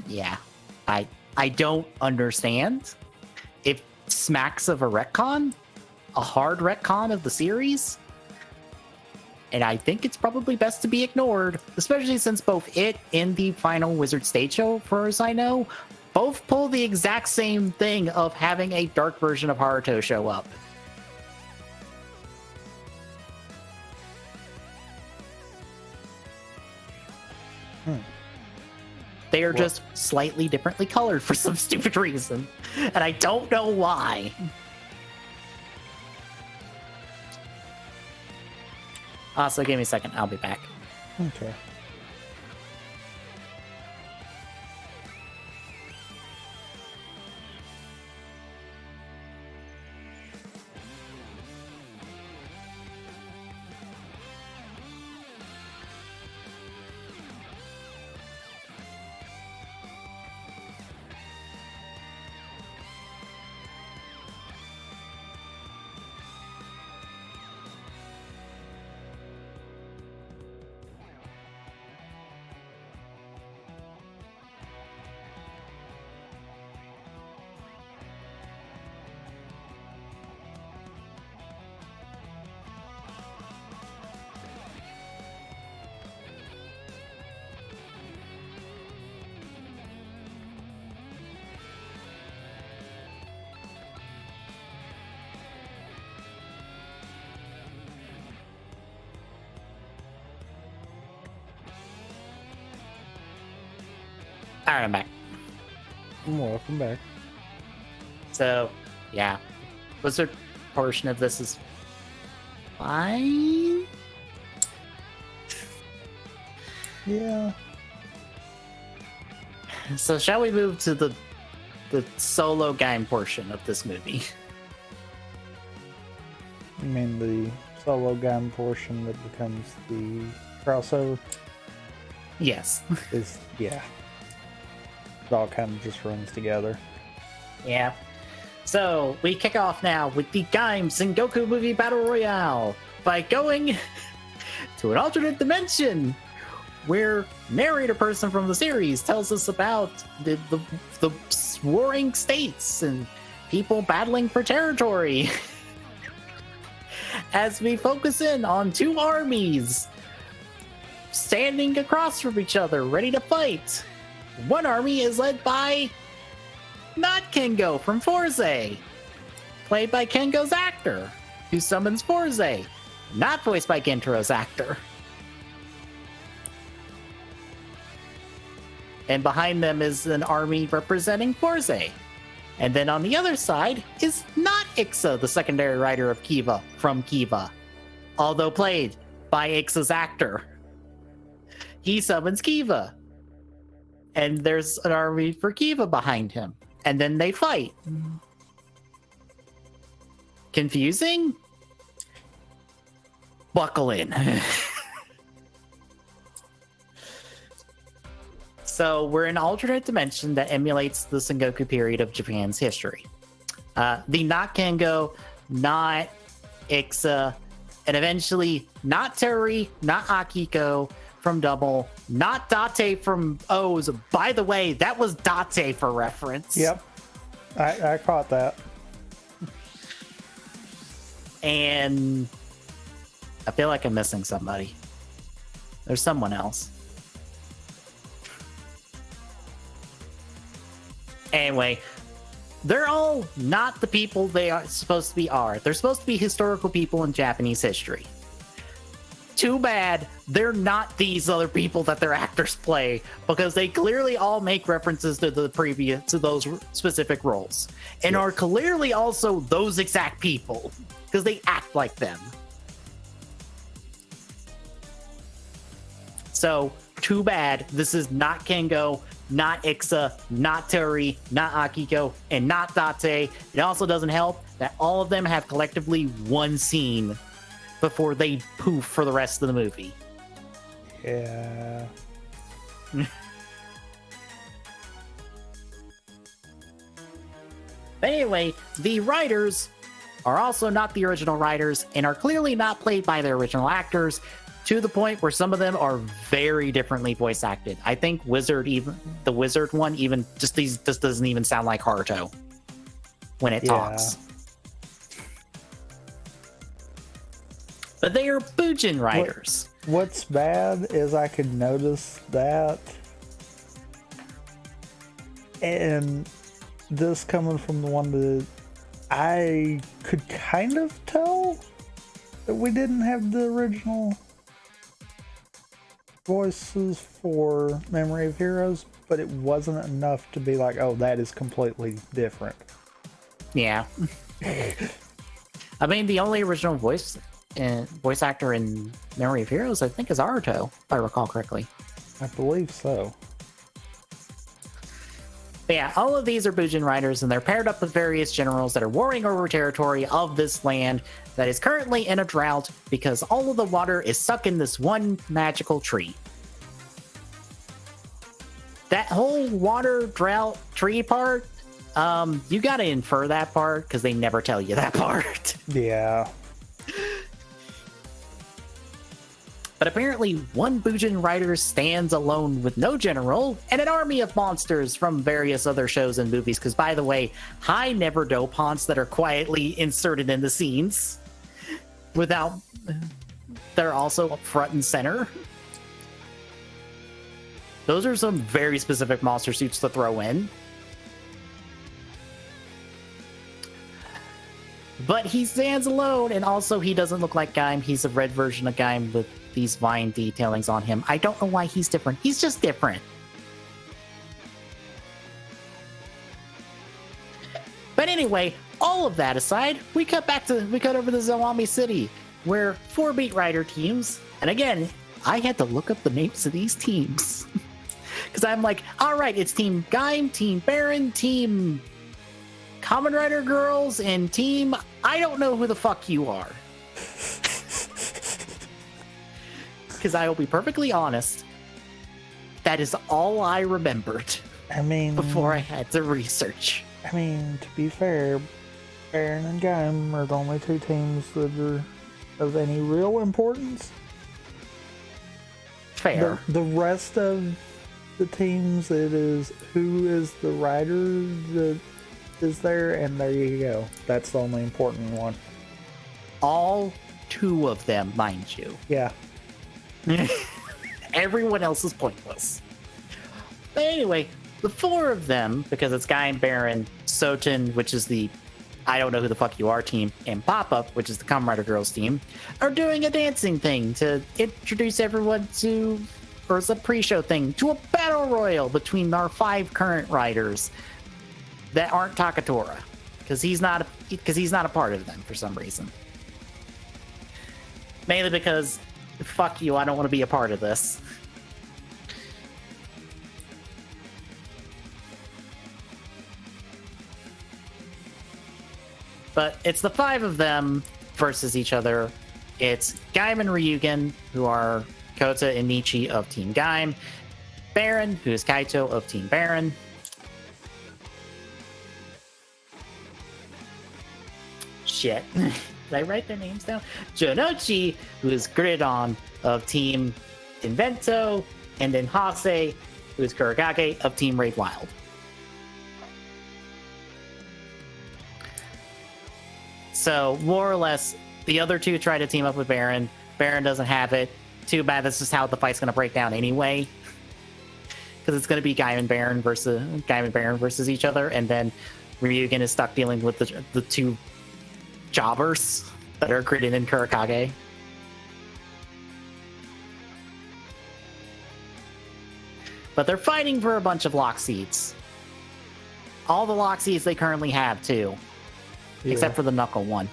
Yeah. I don't understand. It smacks of a retcon, a hard retcon of the series. And I think it's probably best to be ignored, especially since both it and the final Wizard stage show, far as I know, both pull the exact same thing of having a dark version of Haruto show up. They are just slightly differently colored for some stupid reason, and I don't know why. So give me a second, I'll be back. Okay. All right, I'm back. Welcome back. So, yeah. Wizard portion of this is fine. Yeah. So shall we move to the solo Gaim portion of this movie? You mean the solo Gaim portion that becomes the crossover? Yes. Yeah. It all kind of just runs together. Yeah. So we kick off now with the Gaim Sengoku movie battle royale by going to an alternate dimension where narrator person from the series tells us about the warring states and people battling for territory. As we focus in on two armies standing across from each other, ready to fight. One army is led by not Kengo from Forze, played by Kengo's actor, who summons Forze, not voiced by Gentaro's actor. And behind them is an army representing Forze. And then on the other side is not Ixa, the secondary writer of Kiva, from Kiva, although played by Ixa's actor. He summons Kiva. And there's an army for Kiva behind him. And then they fight. Confusing? Buckle in. So we're in an alternate dimension that emulates the Sengoku period of Japan's history. The not Kengo, not Ixa, and eventually not Terry, not Akiko from Double, not Date from O's. By the way, that was Date for reference. Yep. I caught that. And I feel like I'm missing somebody. There's someone else. Anyway, they're all not the people they are supposed to be. They're supposed to be historical people in Japanese history. too bad they're not these other people that their actors play, because they clearly all make references to those specific roles, and Yes. are clearly also those exact people because they act like them. So too bad this is not Kengo, not Ixa, not Tori, not Akiko, and not Date. It also doesn't help that all of them have collectively one scene before they poof for the rest of the movie. Yeah. Anyway, the writers are also not the original writers and are clearly not played by their original actors, to the point where some of them are very differently voice acted. I think the Wizard one just doesn't even sound like Haruto when it talks. But they are Bujin writers. What's bad is I could notice that, and this coming from the one that I could kind of tell that we didn't have the original voices for Memory of Heroes, but it wasn't enough to be like, oh, that is completely different. Yeah. I mean, the only original voice actor in Memory of Heroes, I think, is Aruto, if I recall correctly. I believe so. But yeah, all of these are Bujin riders, and they're paired up with various generals that are warring over territory of this land that is currently in a drought because all of the water is stuck in this one magical tree. That whole water drought tree part, you gotta infer that part because they never tell you that part. Yeah. But apparently, one Bujin rider stands alone with no general and an army of monsters from various other shows and movies. Because, by the way, hi, never dopants that are quietly inserted in the scenes without. They're also front and center. Those are some very specific monster suits to throw in. But he stands alone, and also he doesn't look like Gaim. He's a red version of Gaim with these vine detailings on him. I don't know why he's different. He's just different. But anyway, all of that aside, we cut over to Zawami City, where 4 beat rider teams, and again, I had to look up the names of these teams. Because I'm like, all right, it's Team Gaim, Team Baron, Team Kamen Rider Girls, and Team I don't know who the fuck you are. Because I will be perfectly honest, that is all I remembered. I mean, before I had to research. I mean, to be fair, Baron and Gaim are the only 2 teams that are of any real importance. Fair. The rest of the teams, it is who is the rider that is there, and there you go. That's the only important one. All 2 of them, mind you. Yeah. Everyone else is pointless. But anyway, the 4 of them, because it's Gaim, Baron, Soten, which is the I don't know who the fuck you are team, and Pop-Up, which is the Kamen Rider Girls team, are doing a dancing thing to introduce everyone to, or it's a pre-show thing, to a battle royal between our 5 current riders that aren't Takatora, because he's not a part of them for some reason. Mainly because, fuck you, I don't want to be a part of this. But it's the 5 of them versus each other. It's Gaim and Ryugen, who are Kota and Nichi of Team Gaim, Baron, who is Kaito of Team Baron, shit. Did I write their names down? Jonochi, who is Gridon of Team Invento, and then Hase, who is Kuragage of Team Raid Wild. So, more or less, the other 2 try to team up with Baron. Baron doesn't have it. Too bad, this is how the fight's going to break down anyway. Because it's going to be Gaim and Baron versus each other, and then Ryugen is stuck dealing with the 2 jobbers that are Gridon and Kurokage. But they're fighting for a bunch of lock seeds. All the lock seeds they currently have, too. Yeah. Except for the Knuckle one.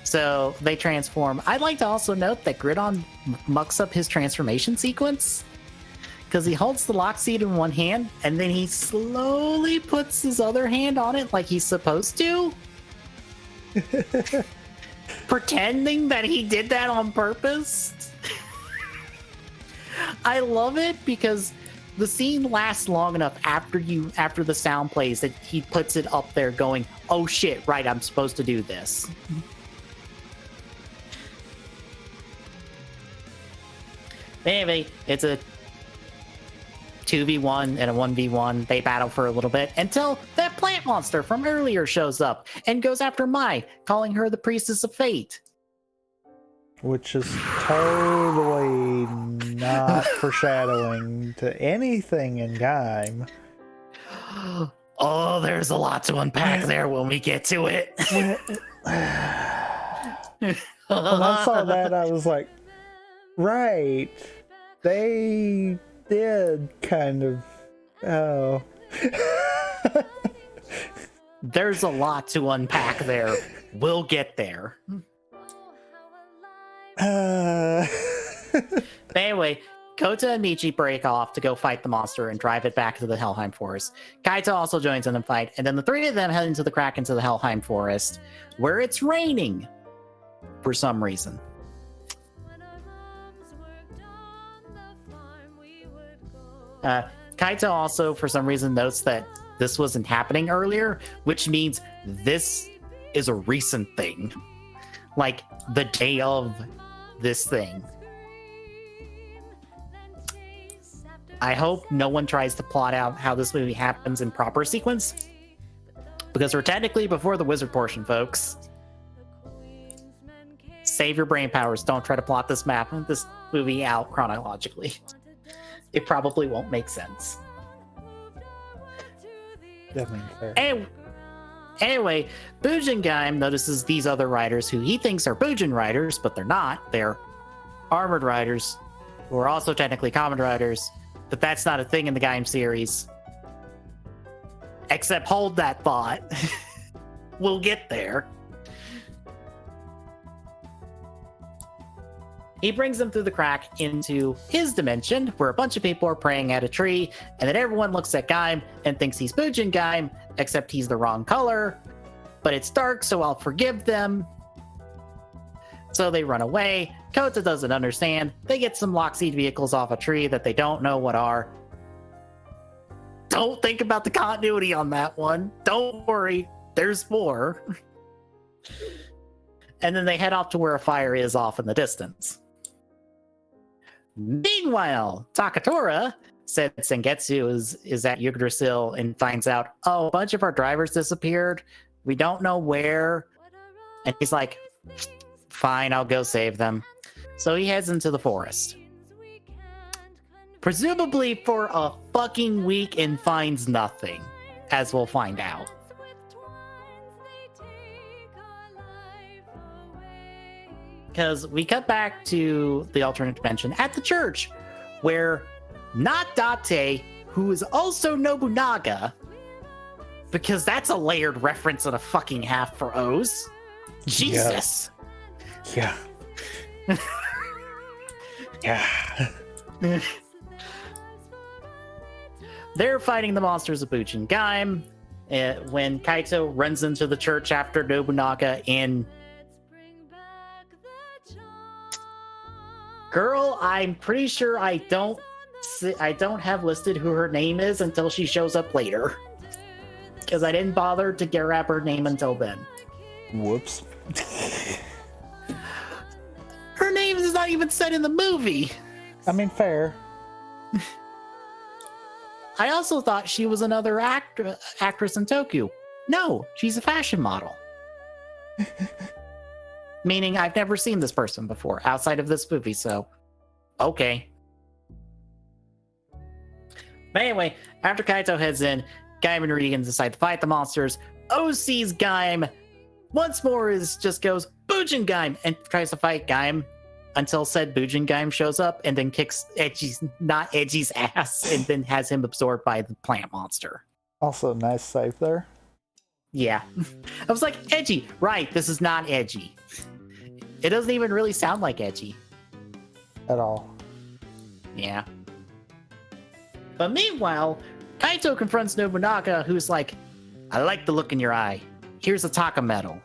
So they transform. I'd like to also note that Gridon mucks up his transformation sequence. Because he holds the lock seed in one hand, and then he slowly puts his other hand on it like he's supposed to. Pretending that he did that on purpose. I love it because the scene lasts long enough after the sound plays that he puts it up there going, oh shit, right, I'm supposed to do this. Anyway, it's a 2v1 and a 1v1. They battle for a little bit until that plant monster from earlier shows up and goes after Mai, calling her the priestess of fate. Which is totally not foreshadowing to anything in Gaim. Oh, there's a lot to unpack there when we get to it. When I saw that, I was like, right, they did kind of, oh. There's a lot to unpack there. We'll get there. Anyway, Kota and Michi break off to go fight the monster and drive it back to the Helheim Forest. Kaito also joins in the fight, and then the three of them head into the crack into the Helheim Forest, where it's raining for some reason. Kaito also, for some reason, notes that this wasn't happening earlier, which means this is a recent thing. Like, the day of this thing. I hope no one tries to plot out how this movie happens in proper sequence, because we're technically before the wizard portion, folks. Save your brain powers. Don't try to plot this movie out chronologically. It probably won't make sense. Definitely fair. Anyway, Bujin Gaim notices these other riders who he thinks are Bujin riders, but they're not. They're armored riders, who are also technically common riders, but that's not a thing in the Gaim series. Except hold that thought. We'll get there. He brings them through the crack into his dimension, where a bunch of people are praying at a tree, and then everyone looks at Gaim and thinks he's Bujin Gaim, except he's the wrong color. But it's dark, so I'll forgive them. So they run away. Kota doesn't understand. They get some Lockseed vehicles off a tree that they don't know what are. Don't think about the continuity on that one. Don't worry. There's more. And then they head off to where a fire is off in the distance. Meanwhile, Takatora said Sengetsu is at Yggdrasil and finds out, oh, a bunch of our drivers disappeared. We don't know where. And he's like, fine, I'll go save them. So he heads into the forest. Presumably for a fucking week and finds nothing, as we'll find out. Because we cut back to the alternate dimension at the church, where not Date, who is also Nobunaga, because that's a layered reference and a fucking half for O's. Jesus. Yeah. Yeah. They're fighting the monsters of Bujin Gaim when Kaito runs into the church after Nobunaga in... Girl, I'm pretty sure I don't have listed who her name is until she shows up later. Because I didn't bother to grab her name until then. Whoops. Her name is not even said in the movie. I mean, fair. I also thought she was another actress in Tokyo. No, she's a fashion model. Meaning I've never seen this person before outside of this movie, so okay. But anyway, after Kaito heads in, Gaim and Regan decide to fight the monsters. O sees Gaim once more, just goes Bujin Gaim and tries to fight Gaim. until said Bujin Gaim shows up and then kicks not Edgy's ass and then has him absorbed by the plant monster. Also, nice save there. Yeah. I was like, Edgy, right, this is not Edgy. It doesn't even really sound like Edgy. At all. Yeah. But meanwhile, Kaito confronts Nobunaga, who's like, I like the look in your eye. Here's a Taka medal.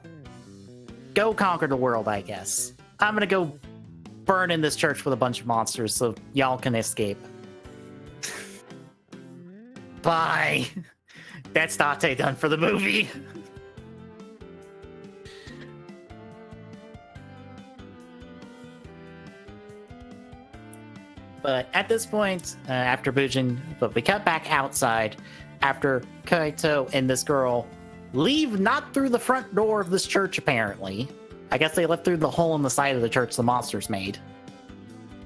Go conquer the world, I guess. I'm gonna go burn in this church with a bunch of monsters so y'all can escape. Bye. That's Date done for the movie. But at this point, after Bujin, but we cut back outside after Kaito and this girl leave not through the front door of this church, apparently. I guess they left through the hole in the side of the church the monsters made.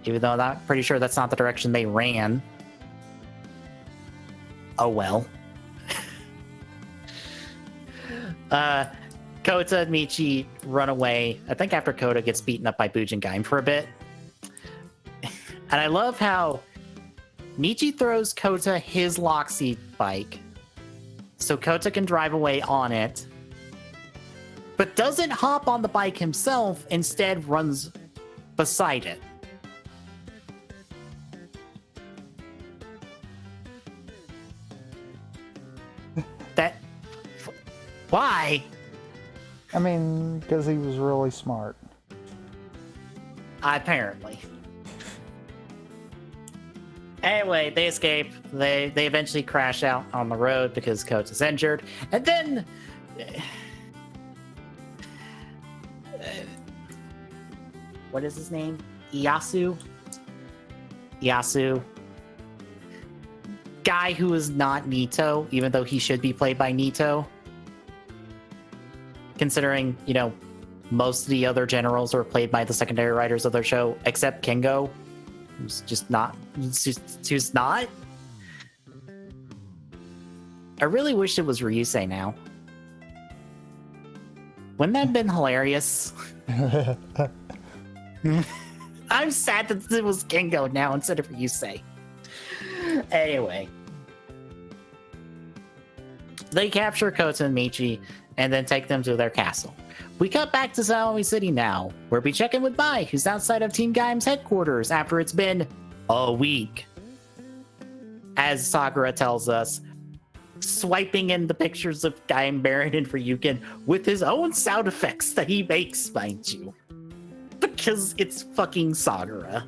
Even though I'm pretty sure that's not the direction they ran. Oh well. Kota and Michi run away, I think after Kota gets beaten up by Bujin Gaim for a bit. And I love how Michi throws Kota his Loxy bike so Kota can drive away on it, but doesn't hop on the bike himself, instead runs beside it. Why? I mean, because he was really smart. Apparently. Anyway, they escape. They eventually crash out on the road because Kota's injured. And then... what is his name? Iyasu? Guy who is not Nito, even though he should be played by Nito. Considering, you know, most of the other generals are played by the secondary writers of their show, except Kengo, who's just not. Who's not. I really wish it was Ryusei now. Wouldn't that have been hilarious? I'm sad that it was Kengo now instead of Ryusei. Anyway. They capture Kota and Michi and then take them to their castle. We cut back to Saoi City now, where we check in with Bai, who's outside of Team Gaim's headquarters after it's been a week. As Sakura tells us, swiping in the pictures of Gaim, Baron, and Ryukin with his own sound effects that he makes, mind you. Because it's fucking Sakura.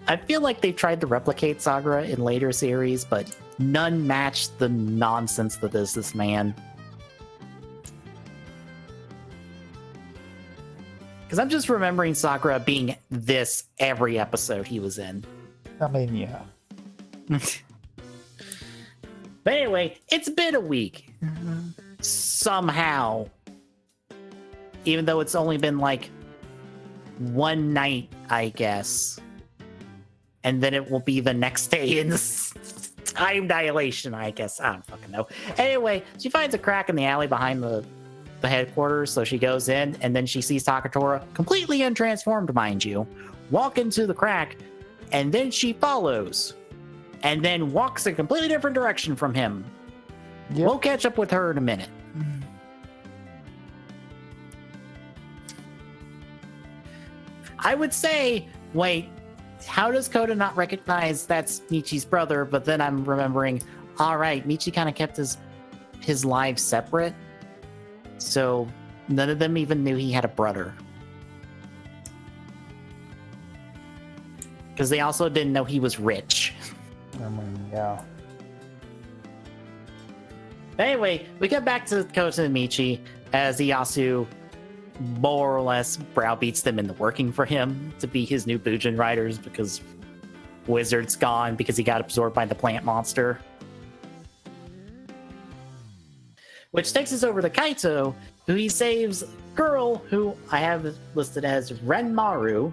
I feel like they've tried to replicate Sakura in later series, but none match the nonsense that is this man. Because I'm just remembering Sakura being this every episode he was in. I mean, yeah. But anyway, it's been a week. Somehow. Even though it's only been like one night, I guess. And then it will be the next day in time dilation, I guess. I don't fucking know. Anyway, she finds a crack in the alley behind the headquarters, so she goes in, and then she sees Takatora, completely untransformed, mind you, walk into the crack, and then she follows, and then walks a completely different direction from him. Yep. We'll catch up with her in a minute. I would say, wait, how does Kota not recognize that's Michi's brother? But then I'm remembering, all right, Michi kind of kept his lives separate. So none of them even knew he had a brother. Because they also didn't know he was rich. I mean, yeah. Anyway, we get back to Kota and Michi as Iyasu more or less browbeats them into working for him to be his new Bujin riders because Wizard's gone because he got absorbed by the plant monster. Which takes us over to Kaito, who he saves a girl who I have listed as Renmaru.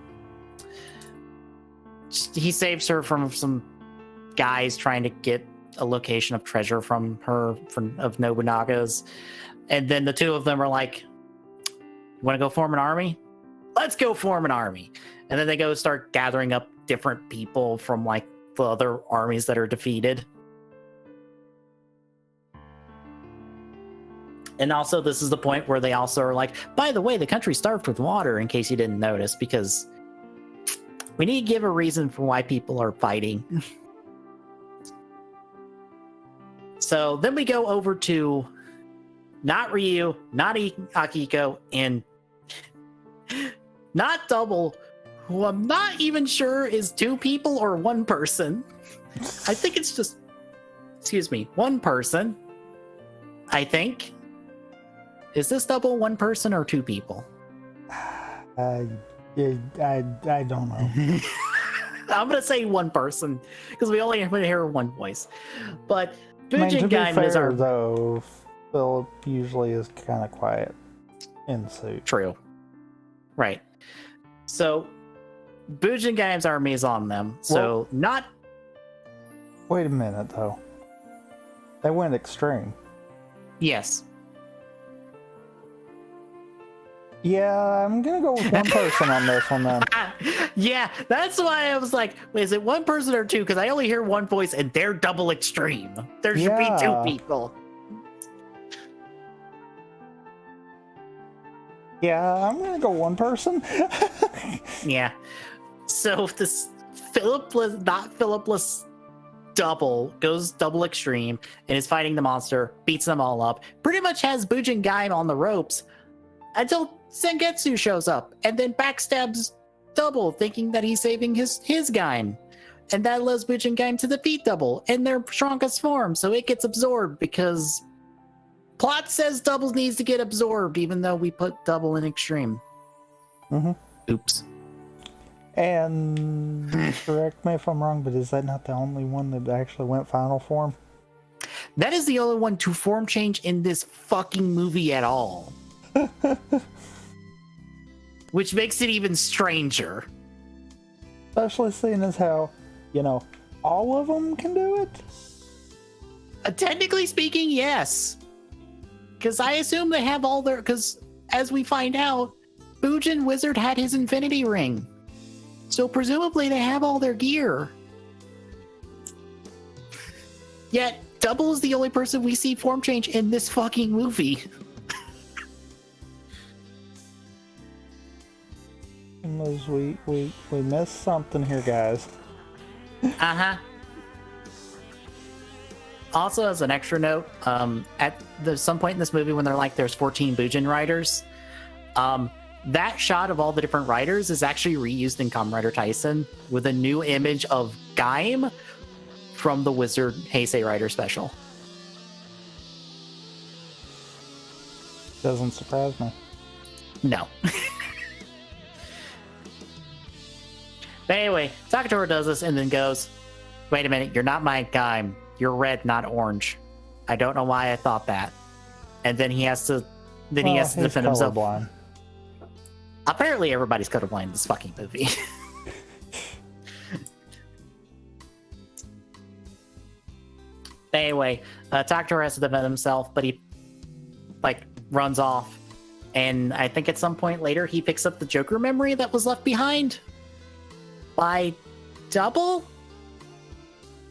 He saves her from some guys trying to get a location of treasure from her, of Nobunaga's. And then the two of them are like, want to go form an army? Let's go form an army. And then they go start gathering up different people from like the other armies that are defeated. And also, this is the point where they also are like, by the way, the country's starved with water, in case you didn't notice, because we need to give a reason for why people are fighting. So then we go over to not Ryu, not Akiko, and not Double, who I'm not even sure is 2 people or 1 person. I think it's just, one person. I think. Is this Double 1 person or 2 people? I don't know. I'm gonna say 1 person because we only hear 1 voice. But I mean, to be Gaim fair, is our though, Philip usually is kind of quiet in suit. true, right? So Bujin Gaim's army is on them. So not. Wait a minute, though. They went extreme. Yes. Yeah, I'm gonna go with 1 person on this one then. Yeah, that's why I was like, is it 1 person or 2? Because I only hear 1 voice and they're double extreme. There should be 2 people. Yeah, I'm gonna go 1 person. Yeah. So this Philipless Double goes double extreme and is fighting the monster, beats them all up, pretty much has Bujin Gaim on the ropes until Sengetsu shows up and then backstabs Double, thinking that he's saving his Gaim. And that allows Bujin Gaim to defeat Double in their strongest form, so it gets absorbed because plot says Double needs to get absorbed, even though we put Double in extreme. Mm-hmm. Oops. And correct me if I'm wrong, but is that not the only one that actually went final form? That is the only one to form change in this fucking movie at all. Which makes it even stranger. Especially seeing as how, all of them can do it? Technically speaking, yes. Because I assume they have all their... Because as we find out, Bujin Wizard had his Infinity Ring. So presumably they have all their gear. Yet, Double is the only person we see form change in this fucking movie. Unless we missed something here, guys. Uh-huh. Also, as an extra note, at some point in this movie when they're like, there's 14 Bujin riders, that shot of all the different riders is actually reused in Kamen Rider Tyson with a new image of Gaim from the Wizard Heisei Rider special. Doesn't surprise me. No. But anyway, Sakatora does this and then goes, wait a minute, you're not my Gaim. You're red, not orange. I don't know why I thought that. And then he has to defend himself. Colorblind. Apparently everybody's colorblind in this fucking movie. Anyway, Sakatora has to defend himself, but he runs off. And I think at some point later he picks up the Joker memory that was left behind by Double?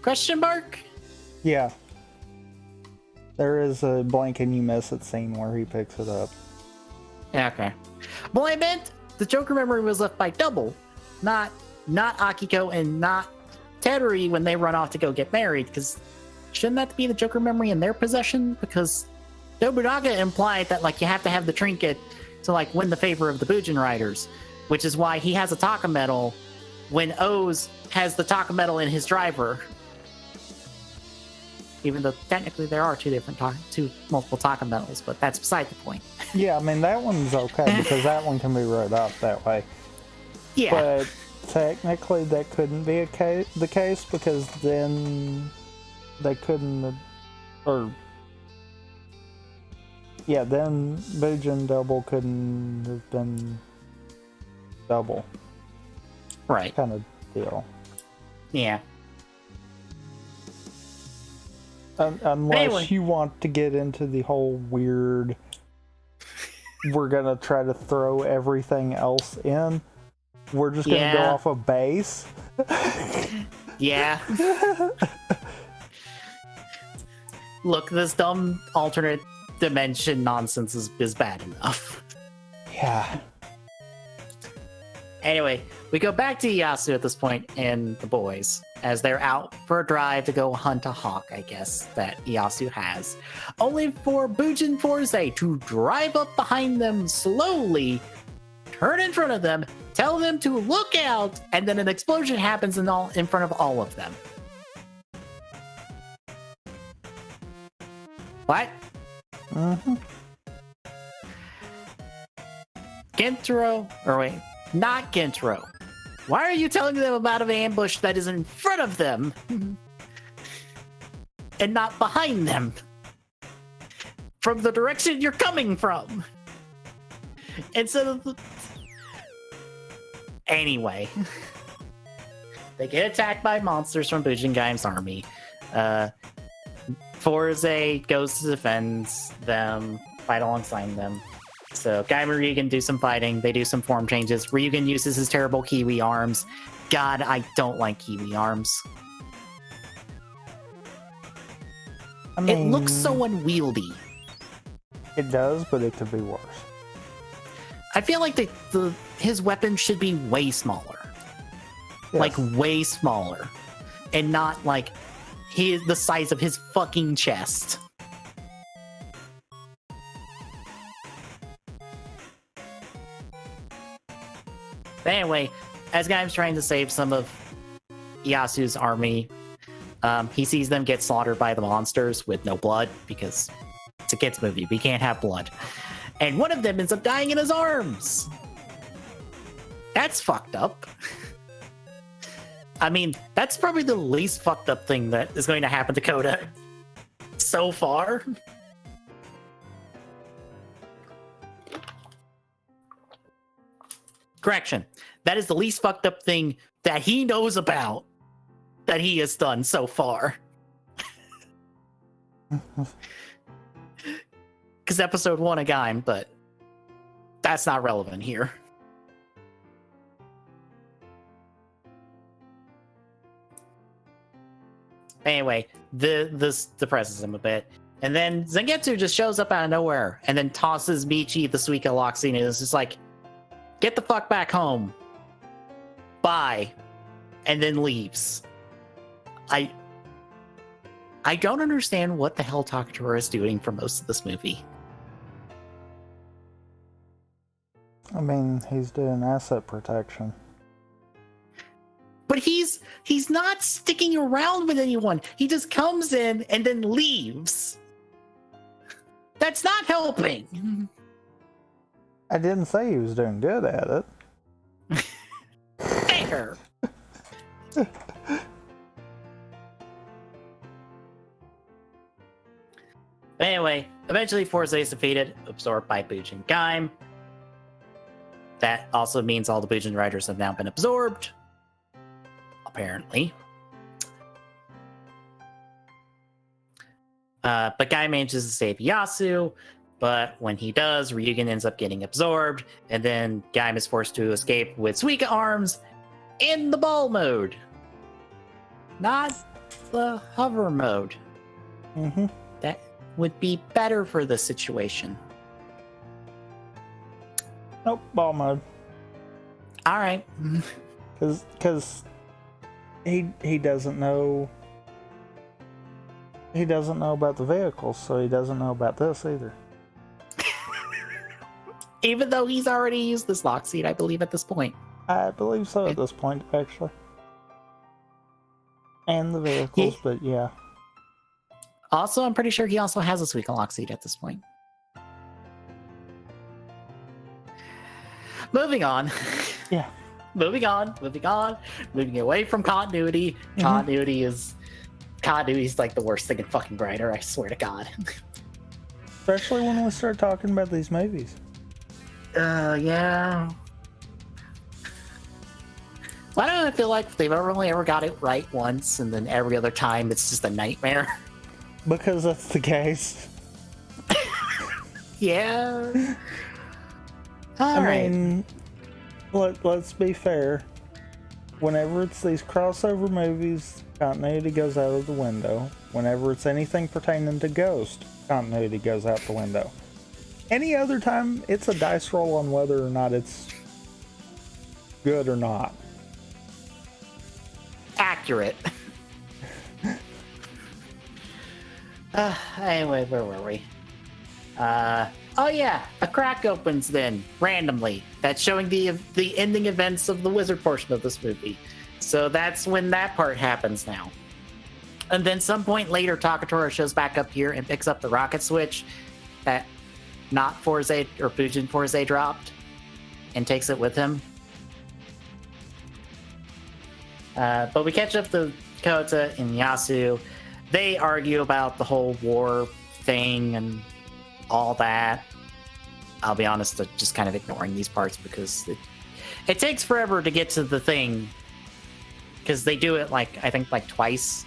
Question mark? Yeah. There is a blink and you miss it scene where he picks it up. Yeah, okay. Well, I meant the Joker memory was left by Double, not Akiko and not Teruya when they run off to go get married, because shouldn't that be the Joker memory in their possession? Because Nobunaga implied that you have to have the trinket to win the favor of the Bujin Riders, which is why he has a Taka medal when O's has the Taka medal in his driver. Even though technically there are two multiple Taka medals, but that's beside the point. Yeah, I mean that one's okay because that one can be wrote up that way. Yeah. But technically that couldn't be the case because then they couldn't, then Bujin Double couldn't have been Double. Right. Kind of deal. Yeah. Unless you want to get into the whole weird we're gonna try to throw everything else in. We're just gonna go off a base. Yeah. Look, this dumb alternate dimension nonsense is bad enough. Yeah. Anyway, we go back to Yasu at this point and the boys as they're out for a drive to go hunt a hawk, I guess, that Yasu has. Only for Bujin Forze to drive up behind them slowly, turn in front of them, tell them to look out, and then an explosion happens in front of all of them. What? Mm-hmm. Not Gentro. Why are you telling them about an ambush that is in front of them and not behind them? From the direction you're coming from. Instead of... Anyway. They get attacked by monsters from Bujin Gaim's army. Forze goes to defend them, fight alongside them. So Gaim and Ryugen do some fighting. They do some form changes. Ryugen uses his terrible Kiwi arms. God, I don't like Kiwi arms. I mean, it looks so unwieldy. It does, but it could be worse. I feel like his weapon should be way smaller. Yes. Like, way smaller. And not, like, the size of his fucking chest. But anyway, as Gaim's trying to save some of Yasu's army, he sees them get slaughtered by the monsters with no blood, because it's a kids movie. We can't have blood. And one of them ends up dying in his arms. That's fucked up. I mean, that's probably the least fucked up thing that is going to happen to Koda so far. Correction. That is the least fucked up thing that he knows about that he has done so far. Because episode 1 of Gaim, but that's not relevant here. Anyway, this depresses him a bit. And then Zangetsu just shows up out of nowhere and then tosses Michi the Suika Loxine and is just like, get the fuck back home. Bye. And then leaves. I don't understand what the hell Takatoura is doing for most of this movie. I mean, he's doing asset protection. But he's not sticking around with anyone. He just comes in and then leaves. That's not helping. I didn't say he was doing good at it. Fair. Anyway, eventually Forze is defeated, absorbed by Bujin Gaim. That also means all the Bujin riders have now been absorbed. Apparently. But Gaim manages to save Yasu, but when he does, Ryugen ends up getting absorbed, and then Gaim is forced to escape with Suika arms in the ball mode. Not the hover mode. Mm-hmm. That would be better for the situation. Nope, ball mode. All right. Because he doesn't know. He doesn't know about the vehicles, so he doesn't know about this either. Even though he's already used this lock seat, I believe, at this point. I believe so at this point, actually. And the vehicles, but yeah. Also, I'm pretty sure he also has a Suika lock seat at this point. Moving on. Yeah. Moving away from continuity. Mm-hmm. Continuity is like the worst thing in fucking writer, I swear to God. Especially when we start talking about these movies. Yeah. Why don't I feel like they've only ever got it right once, and then every other time it's just a nightmare? Because that's the case. Yeah. All right. mean, let's be fair. Whenever it's these crossover movies, continuity goes out of the window. Whenever it's anything pertaining to Ghost, continuity goes out the window. Any other time, it's a dice roll on whether or not it's good or not. Accurate. Anyway, where were we? Oh yeah, a crack opens then, randomly. That's showing the ending events of the wizard portion of this movie. So that's when that part happens now. And then some point later, Takatora shows back up here and picks up the rocket switch that not Forze or Bujin Forze dropped and takes it with him. But we catch up to Kota and Yasu. They argue about the whole war thing and all that. I'll be honest, I'm just kind of ignoring these parts because it takes forever to get to the thing. Because they do it, like, I think, like, twice.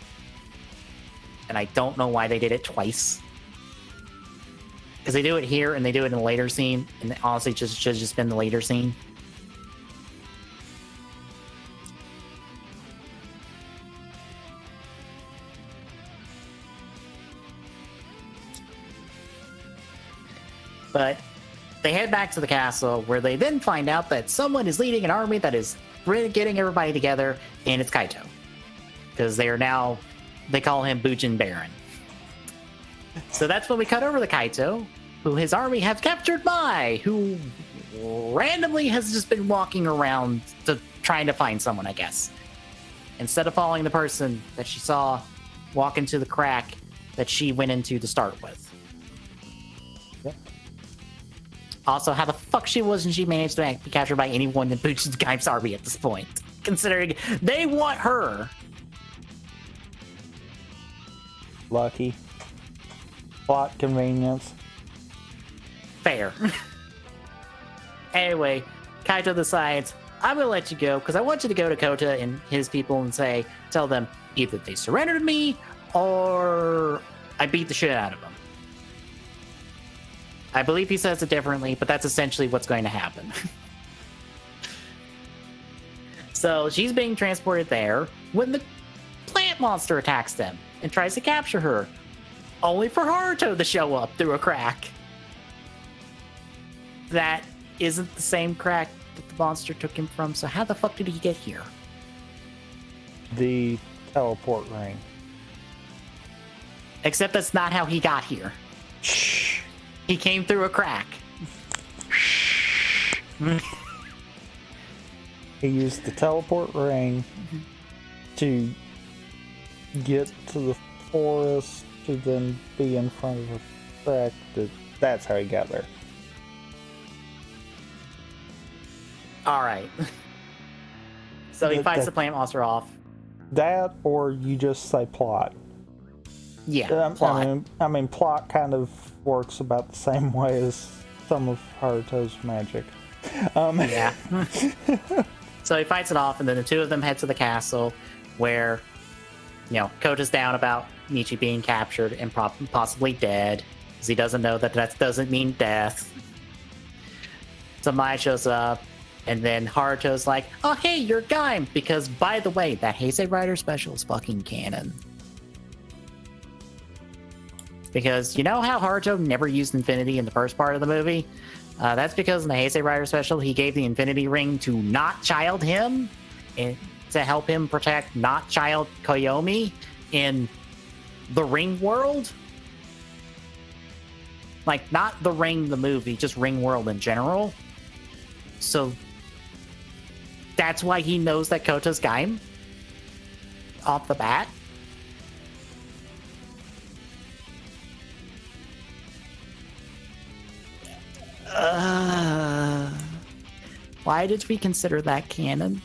And I don't know why they did it twice. Because they do it here and they do it in a later scene. And it honestly should just been the later scene. But they head back to the castle, where they then find out that someone is leading an army that is getting everybody together, and it's Kaito. Because they call him Bujin Baron. So that's when we cut over to Kaito, who his army have captured Mai, who randomly has just been walking around trying to find someone, I guess. Instead of following the person that she saw walk into the crack that she went into to start with. Yep. Also, how the fuck wasn't she managed to be captured by anyone in Bujin Gaim's army at this point? Considering they want her. Lucky. Plot convenience. Fair. Anyway, Kaito decides, I'm gonna let you go because I want you to go to Kota and his people and tell them either they surrendered to me or I beat the shit out of them. I believe he says it differently, but that's essentially what's going to happen. So she's being transported there when the plant monster attacks them and tries to capture her, only for Haruto to show up through a crack. That isn't the same crack that the monster took him from, so how the fuck did he get here? The teleport ring. Except that's not how he got here. Shh. He came through a crack. He used the teleport ring to get to the forest to then be in front of a crack. That's how he got there. Alright. So he fights the plant monster off. That, or you just say plot. Yeah, plot. I mean, plot kind of works about the same way as some of Haruto's magic. Yeah. So he fights it off, and then the two of them head to the castle, where, Kota's down about Michi being captured and possibly dead, because he doesn't know that doesn't mean death. So Mai shows up, and then Haruto's like, oh hey, you're Gaim, because by the way, that Heisei Rider special is fucking canon. Because you know how Haruto never used Infinity in the first part of the movie? That's because in the Heisei Rider special, he gave the Infinity Ring to not child him and to help him protect not child Koyomi in the Ring world. Like, not the Ring the movie, just Ring world in general. So that's why he knows that Kota's Gaim off the bat. Why did we consider that canon?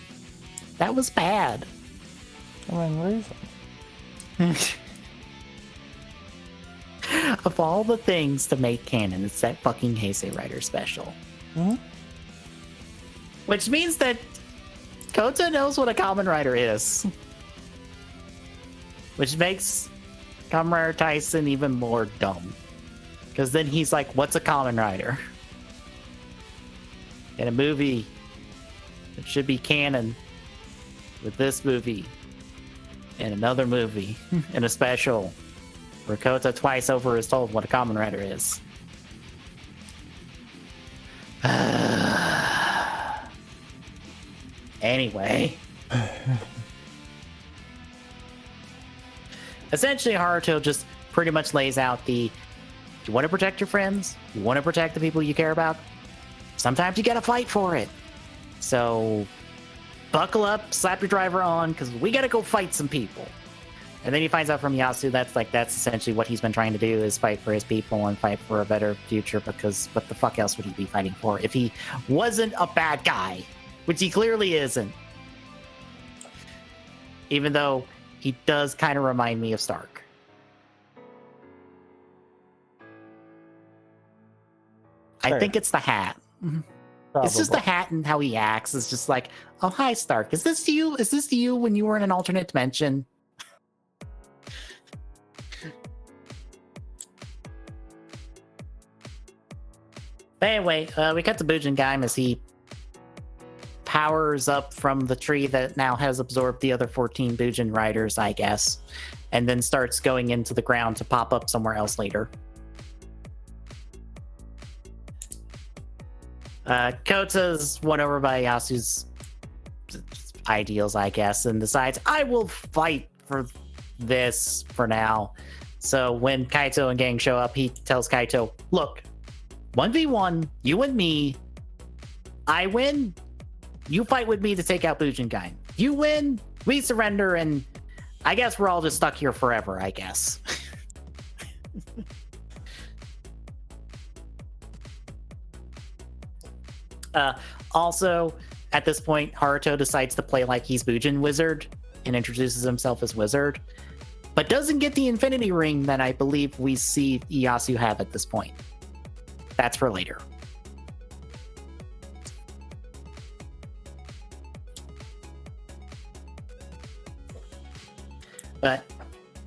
That was bad. I mean, reason. Of all the things to make canon, it's that fucking Heisei Rider special. Mm-hmm. Which means that Kota knows what a Kamen Rider is. Which makes Kamen Rider Tyson even more dumb. Because then he's like, what's a Kamen Rider? in a movie that should be canon with this movie and another movie and a special where Kota twice over is told what a Kamen Rider is. Anyway. Essentially, Haruto just pretty much lays out you want to protect your friends, you want to protect the people you care about, sometimes you gotta fight for it. So, buckle up, slap your driver on, because we gotta go fight some people. And then he finds out from Yasu that's essentially what he's been trying to do, is fight for his people and fight for a better future, because what the fuck else would he be fighting for if he wasn't a bad guy? Which he clearly isn't. Even though he does kind of remind me of Stark. Sure. I think it's the hat. Probably. It's just the hat and how he acts. It's just like, oh, hi, Stark. Is this you? Is this you when you were in an alternate dimension? But anyway, we cut to Bujin Gaim as he powers up from the tree that now has absorbed the other 14 Bujin riders, I guess, and then starts going into the ground to pop up somewhere else later. Kota's won over by Yasu's ideals, I guess, and decides, I will fight for this for now. So when Kaito and gang show up, he tells Kaito, look, 1v1, you and me, I win, you fight with me to take out Bujin Gaim. You win, we surrender, and I guess we're all just stuck here forever, I guess. Also, at this point, Haruto decides to play like he's Bujin Wizard and introduces himself as Wizard, but doesn't get the Infinity Ring that I believe we see Ieyasu have at this point. That's for later. But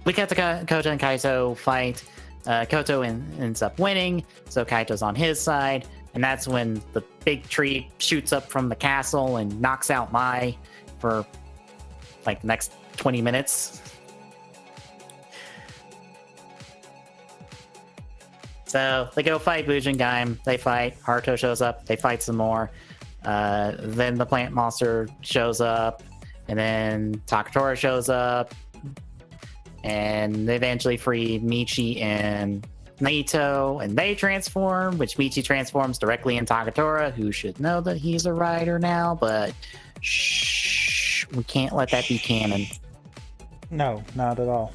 we got the Kota and Kaito fight. Koto ends up winning, so Kaito's on his side, and that's when the big tree shoots up from the castle and knocks out Mai for like the next 20 minutes. So they go fight Bujin Gaim, they fight, Haruto shows up, they fight some more. Then the plant monster shows up, and then Takatora shows up, and they eventually free Michi and Naito, and they transform, which Michi transforms directly in Takatora, who should know that he's a rider now, but shh, we can't let that be canon. No, not at all.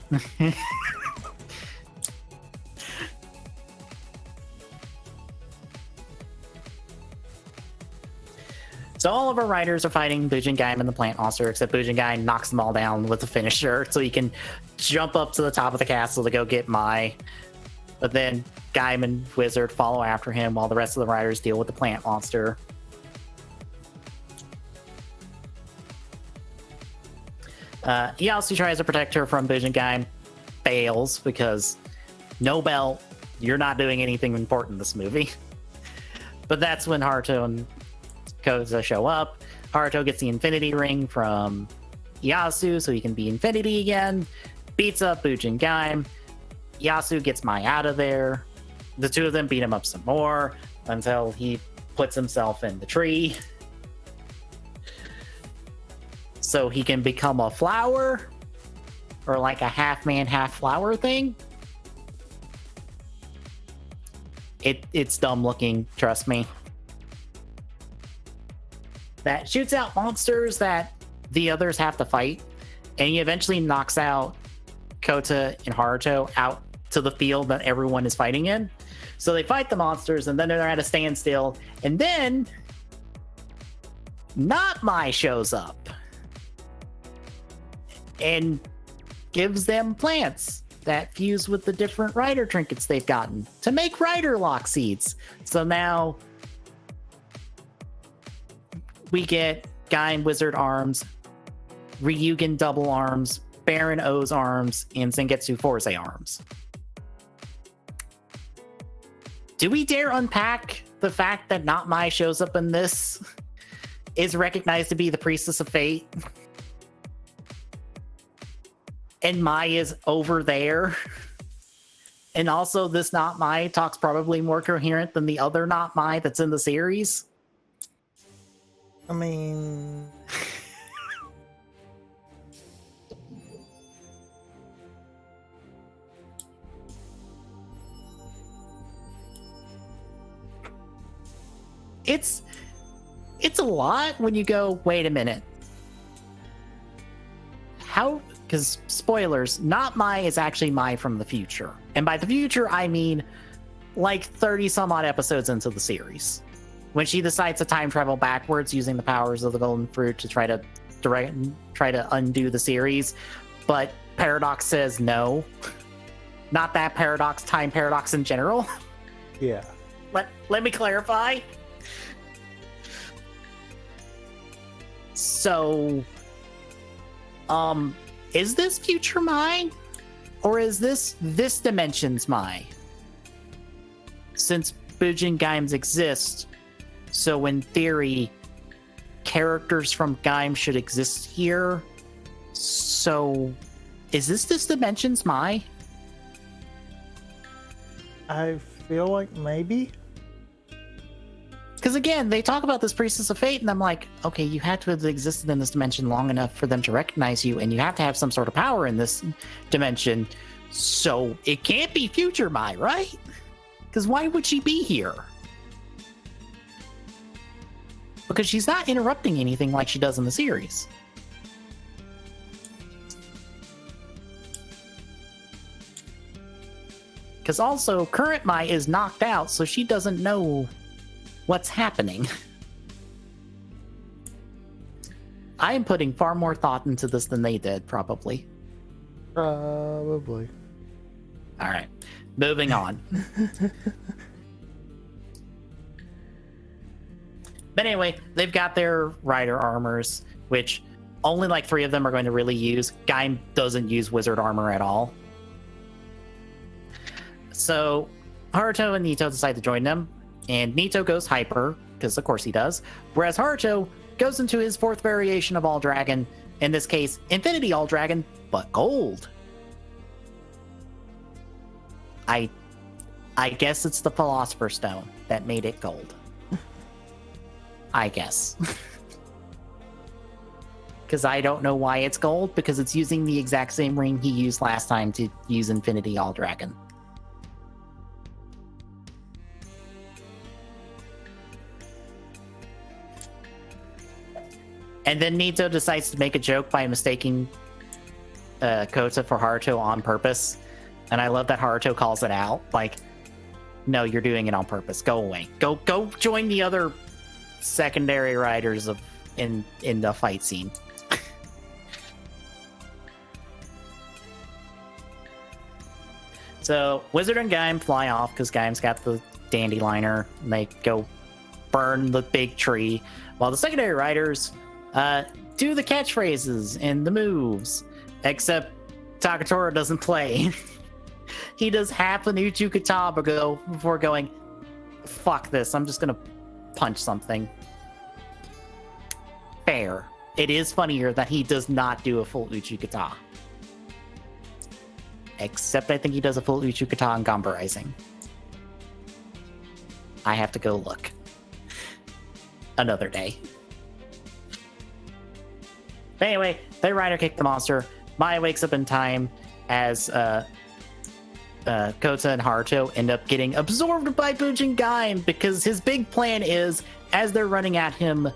So all of our riders are fighting Bujin Gaim and the plant monster, except Bujin Gaim knocks them all down with the finisher, so he can jump up to the top of the castle to go get Mai. But then Gaim and Wizard follow after him while the rest of the riders deal with the plant monster. He also tries to protect her from Bujin Gaim, fails because no belt, you're not doing anything important in this movie. But that's when Haruto and Kota show up. Haruto gets the Infinity Ring from Yasu so he can be Infinity again, beats up Bujin Gaim. Yasu gets Mai out of there. The two of them beat him up some more until he puts himself in the tree so he can become a flower, or like a half man, half flower thing. It's dumb looking, trust me. That shoots out monsters that the others have to fight, and he eventually knocks out Kota and Haruto out to the field that everyone is fighting in. So they fight the monsters, and then they're at a standstill, and then Not Mai shows up and gives them plants that fuse with the different rider trinkets they've gotten to make rider lock seeds. So now we get Gaim Wizard arms, Ryugen double arms, Baron O's arms, and Sengetsu Forze arms. Do we dare unpack the fact that Not Mai shows up in this is recognized to be the Priestess of Fate. And Mai is over there. And also, this Not Mai talks probably more coherent than the other Not Mai that's in the series. I mean... It's a lot when you go, wait a minute. How? Because spoilers, Not Mai is actually Mai from the future. And by the future, I mean like 30 some odd episodes into the series. When she decides to time travel backwards using the powers of the Golden Fruit to try to undo the series. But Paradox says no. Not that paradox, time paradox in general. Yeah. Let me clarify. So, is this future Mai? Or is this dimension's Mai? Since Bujin Gaims exist, so in theory, characters from Gaim should exist here. So, is this dimension's Mai? I feel like maybe. Because again, they talk about this Priestess of Fate, and I'm like, okay, you had to have existed in this dimension long enough for them to recognize you, and you have to have some sort of power in this dimension. So it can't be future Mai, right? Because why would she be here? Because she's not interrupting anything like she does in the series. Because also, current Mai is knocked out, so she doesn't know what's happening. I am putting far more thought into this than they did, probably. Probably. All right, moving on. But anyway, they've got their rider armors, which only like 3 of them are going to really use. Gaim doesn't use wizard armor at all. So Haruto and Nito decide to join them, and Nito goes hyper, because of course he does, whereas Haruto goes into his 4th variation of All Dragon, in this case, Infinity All Dragon, but gold. I guess it's the Philosopher's Stone that made it gold. I guess. Because I don't know why it's gold, because it's using the exact same ring he used last time to use Infinity All Dragon. And then Nito decides to make a joke by mistaking Kota for Haruto on purpose. And I love that Haruto calls it out. Like, no, you're doing it on purpose. Go away. Go join the other secondary riders in the fight scene. So Wizard and Gaim fly off because Gaim's got the dandelion. And they go burn the big tree, while the secondary riders do the catchphrases and the moves. Except Takatoru doesn't play. He does half an Uchukata before going, fuck this, I'm just gonna punch something. Fair. It is funnier that he does not do a full Uchukata. Except I think he does a full Uchukata on Gamba Rising. I have to go look. Another day. But anyway, they rider kick the monster. Maya wakes up in time as Kota and Haruto end up getting absorbed by Bujin Gaim, because his big plan is, as they're running at him,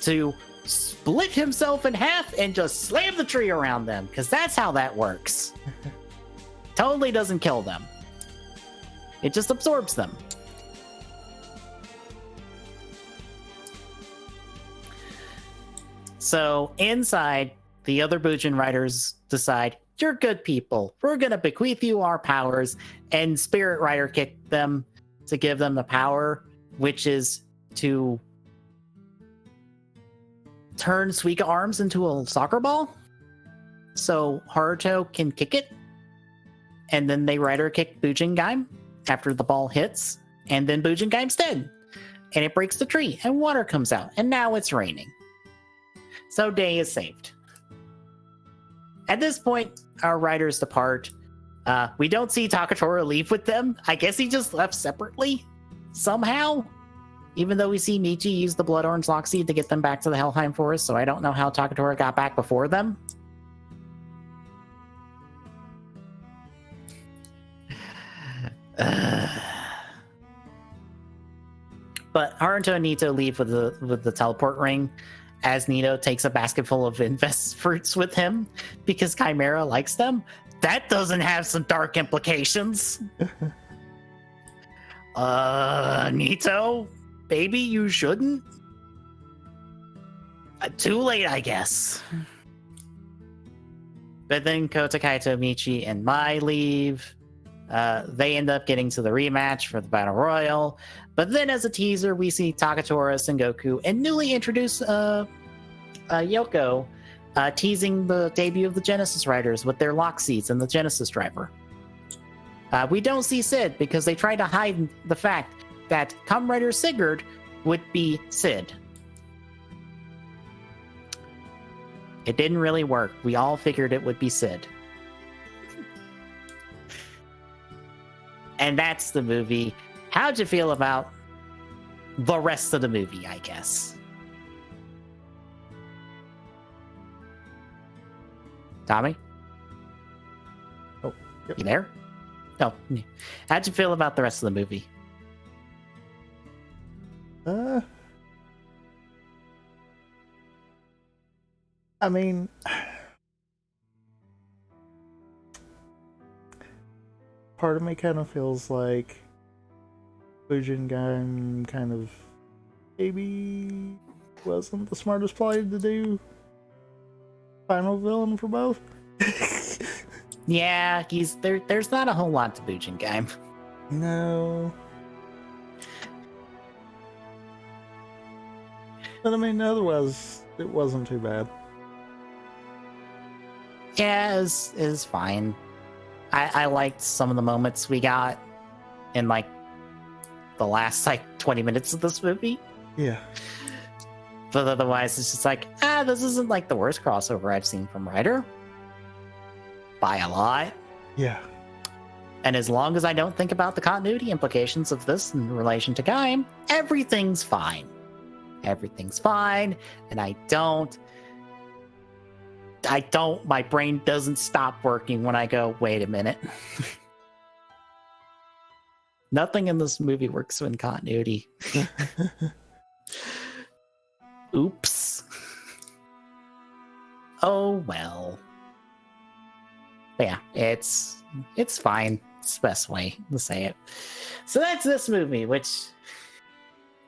to split himself in half and just slam the tree around them, because that's how that works. Totally doesn't kill them. It just absorbs them. So inside, the other Bujin riders decide, you're good people. We're going to bequeath you our powers, and Spirit Rider kick them to give them the power, which is to turn Suika arms into a soccer ball. So Haruto can kick it, and then they rider kick Bujin Gaim after the ball hits, and then Bujin Gaim's dead. and it breaks the tree, and water comes out, and now it's raining. So day is saved. At this point, our riders depart. We don't see Takatora leave with them. I guess he just left separately somehow. Even though we see Michi use the Blood Orange Lock Seed to get them back to the Helheim Forest, so I don't know how Takatora got back before them. But Haruto and Nito leave with the teleport ring, as Nito takes a basket full of Invest fruits with him because Chimera likes them. That doesn't have some dark implications. Nito, baby, you shouldn't. Too late, I guess. But then Kota, Kaito, Michi, and Mai leave. They end up getting to the rematch for the Battle Royal. But then as a teaser, we see Takatora, Sengoku, and newly introduced Yoko teasing the debut of the Genesis Riders with their lock seats and the Genesis driver. We don't see Sid because they tried to hide the fact that Kamen Rider Sigurd would be Sid. It didn't really work. We all figured it would be Sid. And that's the movie. How'd you feel about the rest of the movie, I guess? Tommy? Oh, yep. You there? No. How'd you feel about the rest of the movie? I mean, part of me kind of feels like Fujin Gaim kind of maybe wasn't the smartest play to do final villain for both. Yeah, he's there. There's not a whole lot to Bujin Gaim. No. But I mean, otherwise, it wasn't too bad. Yeah, it was fine. I liked some of the moments we got in like the last like 20 minutes of this movie. Yeah. But otherwise, it's just like, this isn't like the worst crossover I've seen from Rider. By a lot. Yeah. And as long as I don't think about the continuity implications of this in relation to Gaim, everything's fine. Everything's fine. And my brain doesn't stop working when I go, wait a minute. Nothing in this movie works in continuity. Oops. Oh well. But yeah, it's fine. It's the best way to say it. So that's this movie, which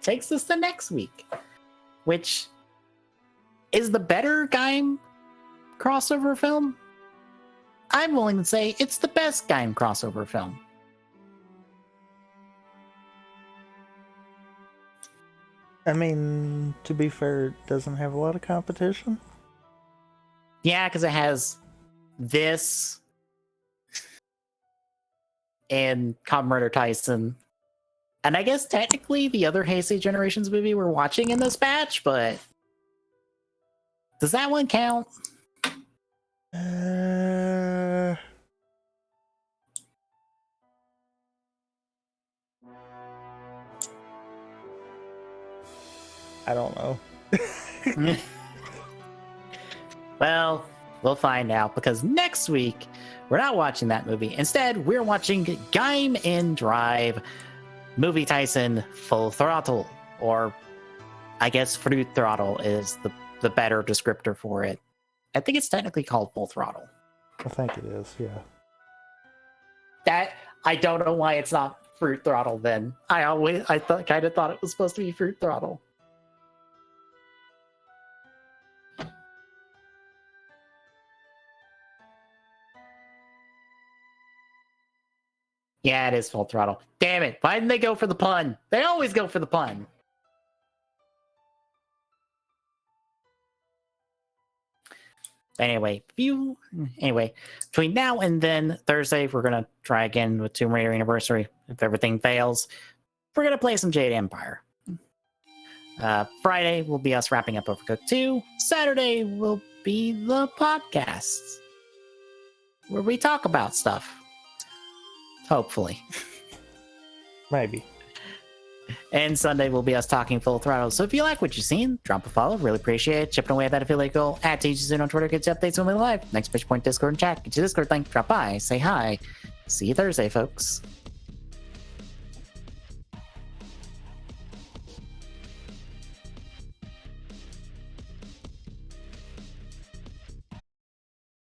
takes us to next week, which is the better Gaim crossover film. I'm willing to say it's the best Gaim crossover film. I mean, to be fair, it doesn't have a lot of competition. Yeah, because it has this and Kamen Rider Tyson. And I guess technically the other Heisei Generations movie we're watching in this batch, but does that one count? I don't know. Well, we'll find out because next week we're not watching that movie. Instead, we're watching Gaim in Drive, Movie Tyson Full Throttle, or I guess Fruit Throttle is the better descriptor for it. I think it's technically called Full Throttle. I think it is, yeah. That I don't know why it's not Fruit Throttle then. I kind of thought it was supposed to be Fruit Throttle. Yeah, it is Full Throttle. Damn it. Why didn't they go for the pun? They always go for the pun. Anyway, between now and then Thursday, we're going to try again with Tomb Raider Anniversary. If everything fails, we're going to play some Jade Empire. Friday will be us wrapping up Overcooked 2. Saturday will be the podcasts where we talk about stuff. Hopefully. Maybe. And Sunday will be us talking full throttle. So if you like what you've seen, drop a follow. Really appreciate it. Chipping away at that affiliate goal. At TGZoon on Twitter. Gets you updates when we're live. Next Pitch Point Discord and chat. Get your Discord link. Drop by. Say hi. See you Thursday, folks.